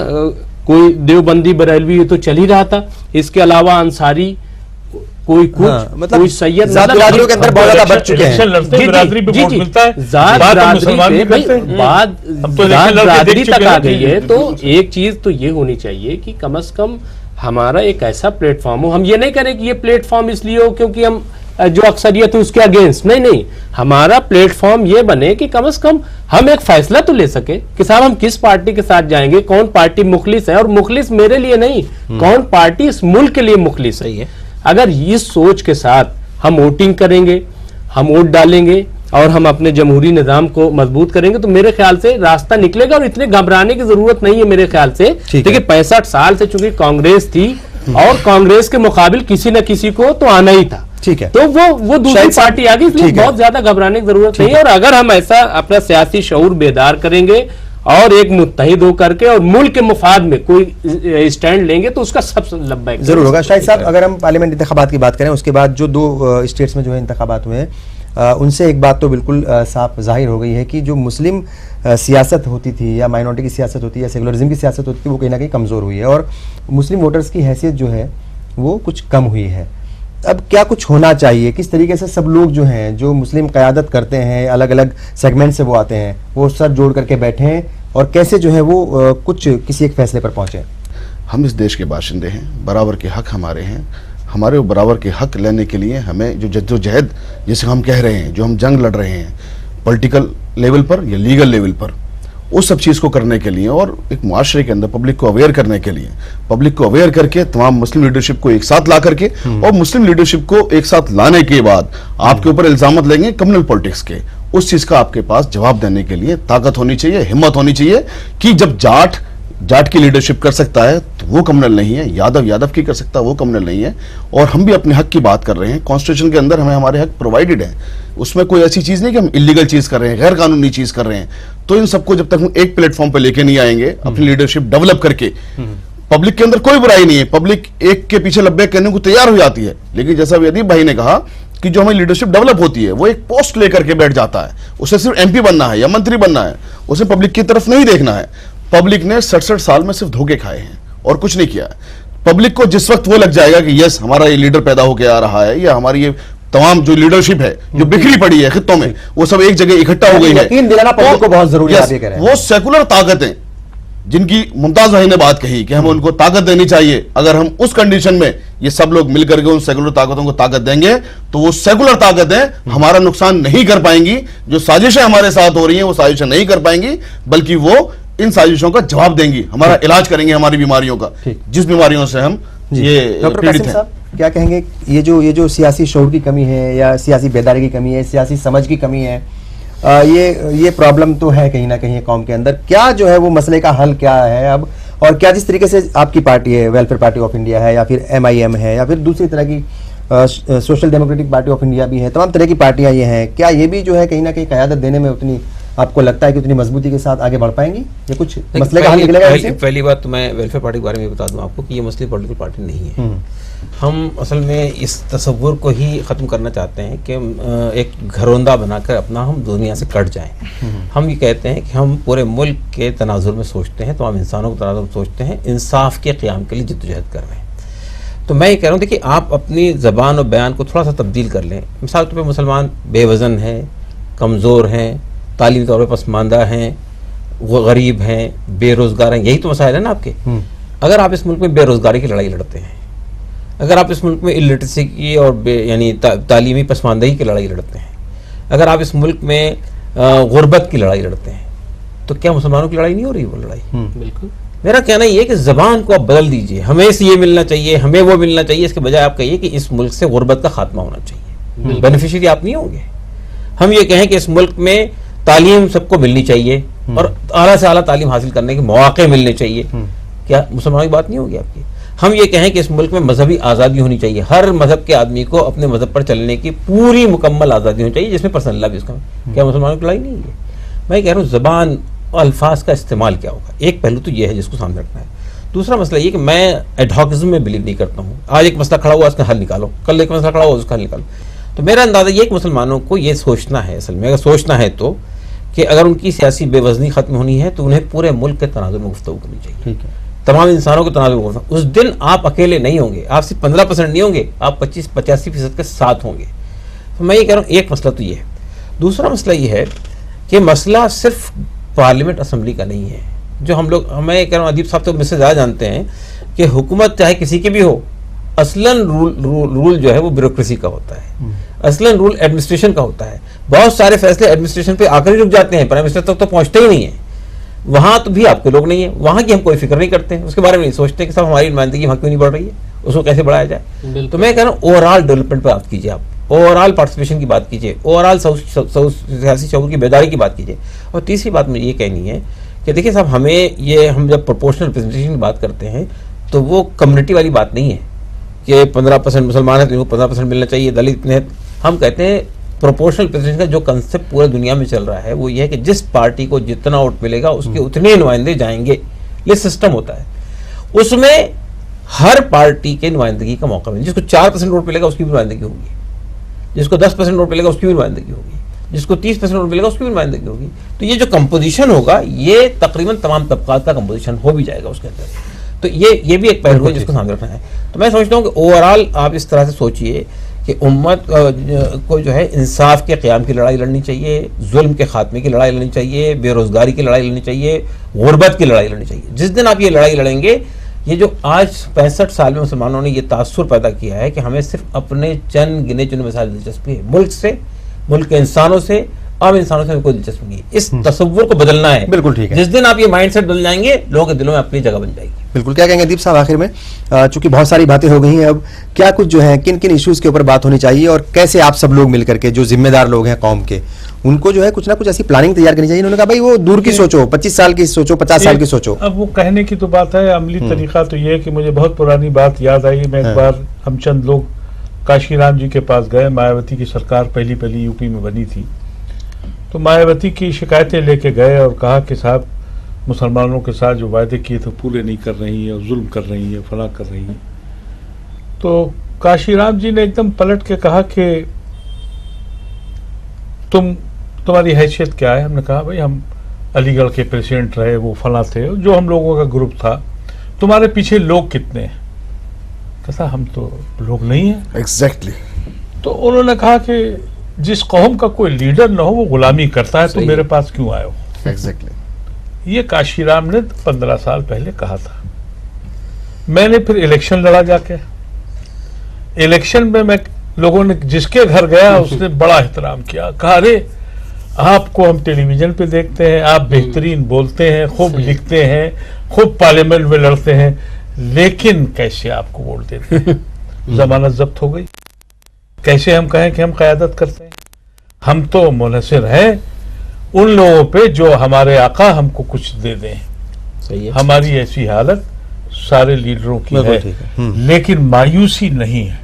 कोई देवबंदी बरेलवी ये तो चल ही रहा था, इसके अलावा अंसारी, कोई कुछ, मतलब कोई सैयद, बिरादरियों के अंदर बहुत ज्यादा बढ़ चुके हैं। बिरादरी पे वोट मिलता है, बिरादरी तक आ गई है। तो एक चीज तो ये होनी चाहिए कि कम से कम हमारा एक ऐसा प्लेटफॉर्म हो। हम ये नहीं करें कि ये प्लेटफॉर्म इसलिए हो क्योंकि हम जो अक्सरियत है उसके अगेंस्ट, नहीं, हमारा प्लेटफॉर्म ये बने कि कम से कम हम एक फैसला तो ले सके कि साहब हम किस पार्टी के साथ जाएंगे, कौन पार्टी मुखलिस है, और मुखलिस मेरे लिए नहीं, कौन पार्टी इस मुल्क के लिए मुखलिस है। अगर इस सोच के साथ हम वोटिंग करेंगे, हम वोट डालेंगे और हम अपने जमहूरी निज़ाम को मजबूत करेंगे तो मेरे ख्याल से रास्ता निकलेगा, और इतने घबराने की जरूरत नहीं है मेरे ख्याल से। देखिए 65 साल से चूंकि कांग्रेस थी और कांग्रेस के मुकाबिल किसी न किसी को तो आना ही था, ठीक है, तो वो दूसरी पार्टी आ गई, इसलिए बहुत ज्यादा घबराने की जरूरत नहीं है। और अगर हम ऐसा अपना सियासी शऊर बेदार करेंगे और एक मुत्तहिद होकर के और मुल्क के मुफाद में कोई स्टैंड लेंगे तो उसका सबसे लंबा जरूर होगा। शाहिद साहब, अगर हम पार्लियामेंट इंतखाबात की बात करें, उसके बाद जो 2 स्टेट्स में जो है इंतखाबात हुए हैं, उनसे एक बात तो बिल्कुल साफ जाहिर हो गई है कि जो मुस्लिम सियासत होती थी या माइनॉरिटी की सियासत होती है या सेकुलरिज्म की सियासत होती थी वो कहीं ना कहीं कमज़ोर हुई है और मुस्लिम वोटर्स की हैसियत जो है वो कुछ कम हुई है। अब क्या कुछ होना चाहिए, किस तरीके से सब लोग जो हैं जो मुस्लिम क़यादत करते हैं, अलग अलग सेगमेंट से वो आते हैं, वो सर जोड़ करके बैठे हैं और कैसे जो है वो कुछ किसी एक फैसले पर पहुँचे? हम इस देश के बाशिंदे हैं, बराबर के हक हमारे हैं। हमारे बराबर के हक लेने के लिए हमें जो जद्दोजहद जिसे हम कह रहे हैं, जो हम जंग लड़ रहे हैं पॉलिटिकल लेवल पर या लीगल लेवल पर, उस सब चीज़ को करने के लिए और एक मुआशरे के अंदर पब्लिक को अवेयर करने के लिए, पब्लिक को अवेयर करके तमाम मुस्लिम लीडरशिप को एक साथ ला करके और मुस्लिम लीडरशिप को एक साथ लाने के बाद आपके ऊपर इल्जामत लेंगे कम्युनल पॉलिटिक्स के, उस चीज़ का आपके पास जवाब देने के लिए ताकत होनी चाहिए, हिम्मत होनी चाहिए कि जब जाट की लीडरशिप कर सकता है तो वो कम्युनल नहीं है, यादव की कर सकता है वो कम्युनल नहीं है। और हम भी अपने हक की बात कर रहे हैं, कॉन्स्टिट्यूशन के अंदर हमें हमारे हक प्रोवाइडेड है, उसमें कोई ऐसी चीज़ नहीं कि हम इलीगल चीज़ कर रहे हैं, गैर कानूनी चीज़ कर रहे हैं। तो इन सबको जब तक हम एक प्लेटफॉर्म पर लेके नहीं आएंगे, अपनी लीडरशिप डेवलप करके, पब्लिक के अंदर कोई बुराई नहीं है, पब्लिक एक के पीछे लब्बे कहने को तैयार हो जाती है, लेकिन जैसा अदीब भाई ने कहा कि जो हमारी लीडरशिप डेवलप होती है वो एक पोस्ट लेकर के बैठ जाता है, उसे सिर्फ एमपी बनना है या मंत्री बनना है, उसे पब्लिक की तरफ नहीं देखना है। पब्लिक ने 67 साल में सिर्फ धोखे खाए हैं और कुछ नहीं किया है। पब्लिक को जिस वक्त वो लग जाएगा कि यस हमारा ये लीडर पैदा होकर आ रहा है या हमारी ये तमाम जो लीडरशिप है जो बिखरी पड़ी है खित्तों में वो सब एक जगह इकट्ठा हो गई है, यकीन दिलाना पब्लिक को बहुत जरूरी है। आप ये कह रहे हैं वो सेकुलर ताकतें जिनकी मुमताज भाई ने बात कही कि हमें उनको ताकत देनी चाहिए, अगर हम उस कंडीशन में ये सब लोग मिलकर के उन सेकुलर ताकतों को ताकत देंगे तो वो सेकुलर ताकतें हमारा नुकसान नहीं कर पाएंगी। जो साजिशें हमारे साथ हो रही हैं वो साजिशें नहीं कर पाएंगी, बल्कि वो इन साजिशों का जवाब देंगी, हमारा इलाज करेंगे हमारी बीमारियों का, जिस बीमारियों से हम ये पीड़ित हैं। क्या कहेंगे, ये जो सियासी शऊर की कमी है या सियासी बेदारी की कमी है, सियासी समझ की कमी है, ये प्रॉब्लम तो है कहीं ना कहीं कौम के अंदर, क्या जो है वो मसले का हल क्या है अब, और क्या जिस तरीके से आपकी पार्टी है वेलफेयर पार्टी ऑफ इंडिया है या फिर MIM है या फिर दूसरी तरह की social democratic party of India भी है, तमाम तरह की पार्टियां ये हैं, क्या ये भी जो है कहीं ना कहीं क़यादत देने में उतनी आपको लगता है कि उतनी मजबूती के साथ आगे बढ़ पाएंगी, ये कुछ मसले का हल निकलेगा? पहली बात तो मैं वेलफेयर पार्टी के बारे में बता दूं आपको कि ये मुस्लिम पॉलिटिकल पार्टी नहीं है। हम असल में इस तस्वुर को ही ख़त्म करना चाहते हैं कि एक घरौंदा बनाकर अपना हम दुनिया से कट जाएं। हम ये कहते हैं कि हम पूरे मुल्क के तनाजुर में सोचते हैं, तमाम इंसानों के तनाजुर में सोचते हैं, इंसाफ के क़याम के लिए जद्दोजहद कर रहे हैं। तो मैं ये कह रहा हूँ देखिए आप अपनी ज़बान और बयान को थोड़ा सा तब्दील कर लें। मिसाल के तौर पर मुसलमान बेवज़न हैं, कमज़ोर हैं, तालीमी तौर पर पसमानदा हैं, वो गरीब हैं, बेरोज़गार हैं, यही तो मसाइल है ना आपके। अगर आप इस मुल्क में बेरोज़गारी की लड़ाई लड़ते हैं, अगर आप इस मुल्क में इलिटरेसी की और यानी तालीमी पसमानदगी की लड़ाई लड़ते हैं, अगर आप इस मुल्क में गुर्बत की लड़ाई लड़ते हैं, तो क्या मुसलमानों की लड़ाई नहीं हो रही वो लड़ाई? बिल्कुल। मेरा कहना ये है कि ज़बान को आप बदल दीजिए, हमें से ये मिलना चाहिए, हमें वो मिलना चाहिए, इसके बजाय आप कहिए कि इस मुल्क से गुर्बत का खात्मा होना चाहिए। बेनिफिशियरी आप नहीं होंगे। हम ये कहें कि इस मुल्क में तालीम सबको मिलनी चाहिए और आला से आला तालीम हासिल करने के मौके मिलने चाहिए, क्या मुसलमानों की बात नहीं होगी आपकी? हम ये कहें कि इस मुल्क में मजहबी आज़ादी होनी चाहिए, हर मजहब के आदमी को अपने मजहब पर चलने की पूरी मुकम्मल आज़ादी होनी चाहिए, जिसमें पर्सनल लॉ भी उसका, क्या मुसलमानों की लड़ाई नहीं है? मैं कह रहा हूँ ज़बान और अल्फाज का इस्तेमाल क्या होगा, एक पहलू तो ये है जिसको सामने रखना है। दूसरा मसला ये कि मैं एडहॉकिज्म में बिलीव नहीं करता हूँ। आज एक मसला खड़ा हुआ उसका हल निकालो, कल एक मसला खड़ा हुआ उसका हल निकालो। तो मेरा अंदाज़ा ये कि मुसलमानों को ये सोचना है, असल में अगर सोचना है तो कि अगर उनकी सियासी बेवजनी ख़त्म होनी है तो उन्हें पूरे मुल्क के तनाज़ुर में गुफ्तगू करनी चाहिए। ठीक है, तमाम इंसानों के तनाज़ुर में। उस दिन आप अकेले नहीं होंगे, आप सिर्फ 15% नहीं होंगे, आप 25-85% के साथ होंगे। तो मैं ये कह रहा हूँ एक मसला तो ये है। दूसरा मसला ये है कि मसला सिर्फ पार्लियामेंट असम्बली का नहीं है। जो हम लोग, मैं ये कह रहा हूँ अदीब साहब तो मुझसे ज़्यादा जानते हैं कि हुकूमत चाहे किसी की भी हो, असलन रूल जो है वो ब्यूरोक्रेसी का होता है, असलन रूल एडमिनिस्ट्रेशन का होता है। बहुत सारे फैसले एडमिनिस्ट्रेशन पे आकर ही रुक जाते हैं, प्राइम मिनिस्टर तक तो पहुंचते ही नहीं है। वहां तो भी आपके लोग नहीं है, वहां की हम कोई फिक्र नहीं करते हैं, उसके बारे में नहीं सोचते कि सब हमारी नुमाइंदगी वहां क्यों नहीं बढ़ रही है, उसको कैसे बढ़ाया जाए। तो मैं कह रहा हूँ ओवरऑल डेवलपमेंट पर बात कीजिए, आप ओवरऑल पार्टिसिपेशन की बात कीजिए, ओवरऑल सियासी शऊर की बेदारी की बात कीजिए। और तीसरी बात मुझे ये कहनी है कि देखिए साहब, हम जब प्रोपोर्शनल रिप्रेजेंटेशन की बात करते हैं तो वो कम्युनिटी वाली बात नहीं है कि 15% मुसलमान है तो इनको 15% मिलना चाहिए, दलित ने। हम कहते हैं प्रोपोर्शनल रिप्रेजेंटेशन का जो कंसेप्ट पूरे दुनिया में चल रहा है वो ये है कि जिस पार्टी को जितना वोट मिलेगा उसके उतने नुमाइंदे जाएंगे। ये सिस्टम होता है, उसमें हर पार्टी के नुमाइंदगी का मौका मिले। जिसको 4% वोट मिलेगा उसकी भी नुमाइंदगी होगी, जिसको 10% वोट मिलेगा उसकी भी नुमाइंदगी होगी, जिसको 30% वोट मिलेगा उसकी भी नुमाइंदगी होगी। तो ये जो कंपोजिशन होगा ये तकरीबन तमाम तबकात का कंपोजिशन हो भी जाएगा उसके अंदर। तो ये भी एक पहलू है जिसको सामने रखना है। तो मैं समझता हूँ कि ओवरऑल आप इस तरह से सोचिए कि उम्मत को जो है इंसाफ के क़याम की लड़ाई लड़नी चाहिए, जुल्म के खात्मे की लड़ाई लड़नी चाहिए, बेरोज़गारी की लड़ाई लड़नी चाहिए, गुर्बत की लड़ाई लड़नी चाहिए। जिस दिन आप ये लड़ाई लड़ेंगे, ये जो आज 65 साल में मुसलमानों ने ये तासुर पैदा किया है कि हमें सिर्फ अपने चंद गिने चुने मसाइल दिलचस्पी है, मुल्क से, मुल्क के इंसानों से, आम इंसानों से कोई दिलचस्पी नहीं है। इस तस्वुर को बदलना है। बिल्कुल ठीक है। जिस दिन आप ये माइंडसेट बदल जाएंगे, लोगों के दिलों में अपनी जगह बन जाएगी। बिल्कुल। क्या कहेंगे दीप साहब आखिर में, चूंकि बहुत सारी बातें हो गई हैं, अब क्या कुछ जो है किन किन इश्यूज के ऊपर बात होनी चाहिए और कैसे आप सब लोग मिलकर के जो जिम्मेदार लोग हैं कौम के, उनको जो है कुछ ना कुछ ऐसी प्लानिंग तैयार करनी चाहिए। उन्होंने कहा भाई वो दूर की सोचो, 25 साल की सोचो, 50 साल की सोचो। अब वो कहने की तो बात है, अमली तरीका तो ये है कि मुझे बहुत पुरानी बात याद आई। मैं एक बार, हम चंद लोग काशीराम जी के पास गए, मायावती की सरकार पहली यूपी में बनी थी, तो मायावती की शिकायतें लेके गए और कहा कि साहब मुसलमानों के साथ जो वायदे किए थे पूरे नहीं कर रही है, और जुल्म कर रही है, फला कर रही है। तो काशीराम जी ने एकदम पलट के कहा कि तुम्हारी हैसियत क्या है? हमने कहा भाई हम अलीगढ़ के प्रेसिडेंट रहे, वो फला थे, जो हम लोगों का ग्रुप था। तुम्हारे पीछे लोग कितने हैं? कहता हम तो लोग नहीं है। एग्जैक्टली। तो उन्होंने कहा कि जिस कौम का कोई लीडर ना हो वो गुलामी करता है, तो मेरे पास क्यों आए हो? एग्जैक्टली। ये काशीराम ने 15 साल पहले कहा था। मैंने फिर इलेक्शन लड़ा जाके। इलेक्शन में मैं लोगों ने जिसके घर गया उसने बड़ा एहतराम किया, कहा अरे आपको हम टेलीविजन पे देखते हैं, आप बेहतरीन बोलते हैं, खूब लिखते हैं, खूब पार्लियामेंट में लड़ते हैं, लेकिन कैसे आपको वोट देते हैं? जमानत जब्त हो गई। कैसे हम कहें कि हम क़यादत करते हैं? हम तो मुनहसिर हैं उन लोगों पे जो हमारे आका हमको कुछ दे दें। सही है। हमारी ऐसी हालत सारे लीडरों की है, लेकिन मायूसी नहीं है,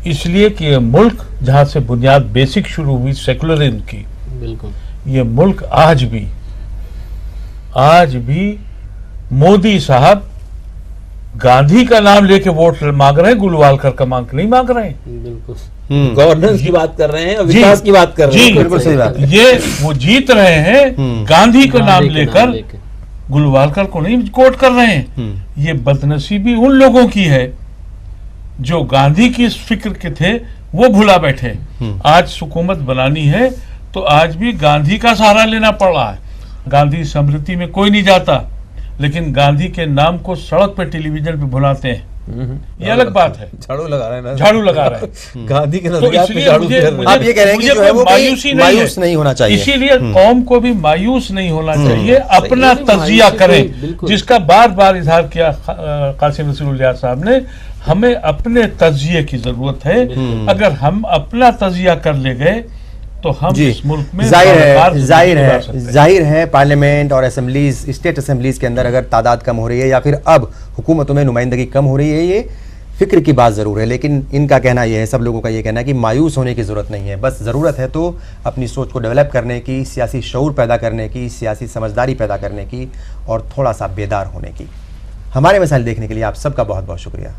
इसलिए कि ये मुल्क जहां से बुनियाद बेसिक शुरू हुई सेकुलरिज्म की, बिल्कुल, ये मुल्क आज भी मोदी साहब गांधी का नाम लेके वोट मांग रहे हैं, गुलवालकर का नहीं मांग रहे हैं। बिल्कुल गवर्नेंस की बात कर रहे हैं, विकास की बात कर रहे हैं। बिल्कुल सही बात है। ये वो जीत रहे हैं गांधी का नाम लेकर, गुलवालकर को नहीं कोट कर रहे हैं। ये बदनसीबी उन लोगों की है जो गांधी की इस फिक्र के थे, वो भुला बैठे। आज हुकूमत बनानी है तो आज भी गांधी का सहारा लेना पड़ रहा है। गांधी स्मृति में कोई नहीं जाता, लेकिन गांधी के नाम को सड़क पे टेलीविजन पे भुलाते हैं। ये अलग बात है। झाड़ू लगा रहे हैं, झाड़ू लगा रहे हैं। गांधी के तो नजरियात में इसलिए झाड़ू फेर रहे हैं। आप ये कह रहे हैं कि जो है वो मायूस नहीं होना चाहिए। इसीलिए कौम को भी मायूस नहीं होना चाहिए, अपना तजिया करें, जिसका बार बार इजहार किया कासिम रसूलुल्लाह साहब ने। हमें अपने तजिए की जरूरत है। अगर हम अपना तजिया कर ले गए तो हम इस मुल्क में जाहिर है पार्लियामेंट और असेंबलीज, स्टेट असेंबलीज के अंदर अगर तादाद कम हो रही है या फिर अब हुकूमतों में नुमाइंदगी कम हो रही है, ये फिक्र की बात ज़रूर है। लेकिन इनका कहना यह है, सब लोगों का ये कहना है कि मायूस होने की ज़रूरत नहीं है। बस ज़रूरत है तो अपनी सोच को डेवलप करने की, सियासी शऊर पैदा करने की, सियासी समझदारी पैदा करने की और थोड़ा सा बेदार होने की। हमारे मसाइल देखने के लिए आप सबका बहुत बहुत शुक्रिया।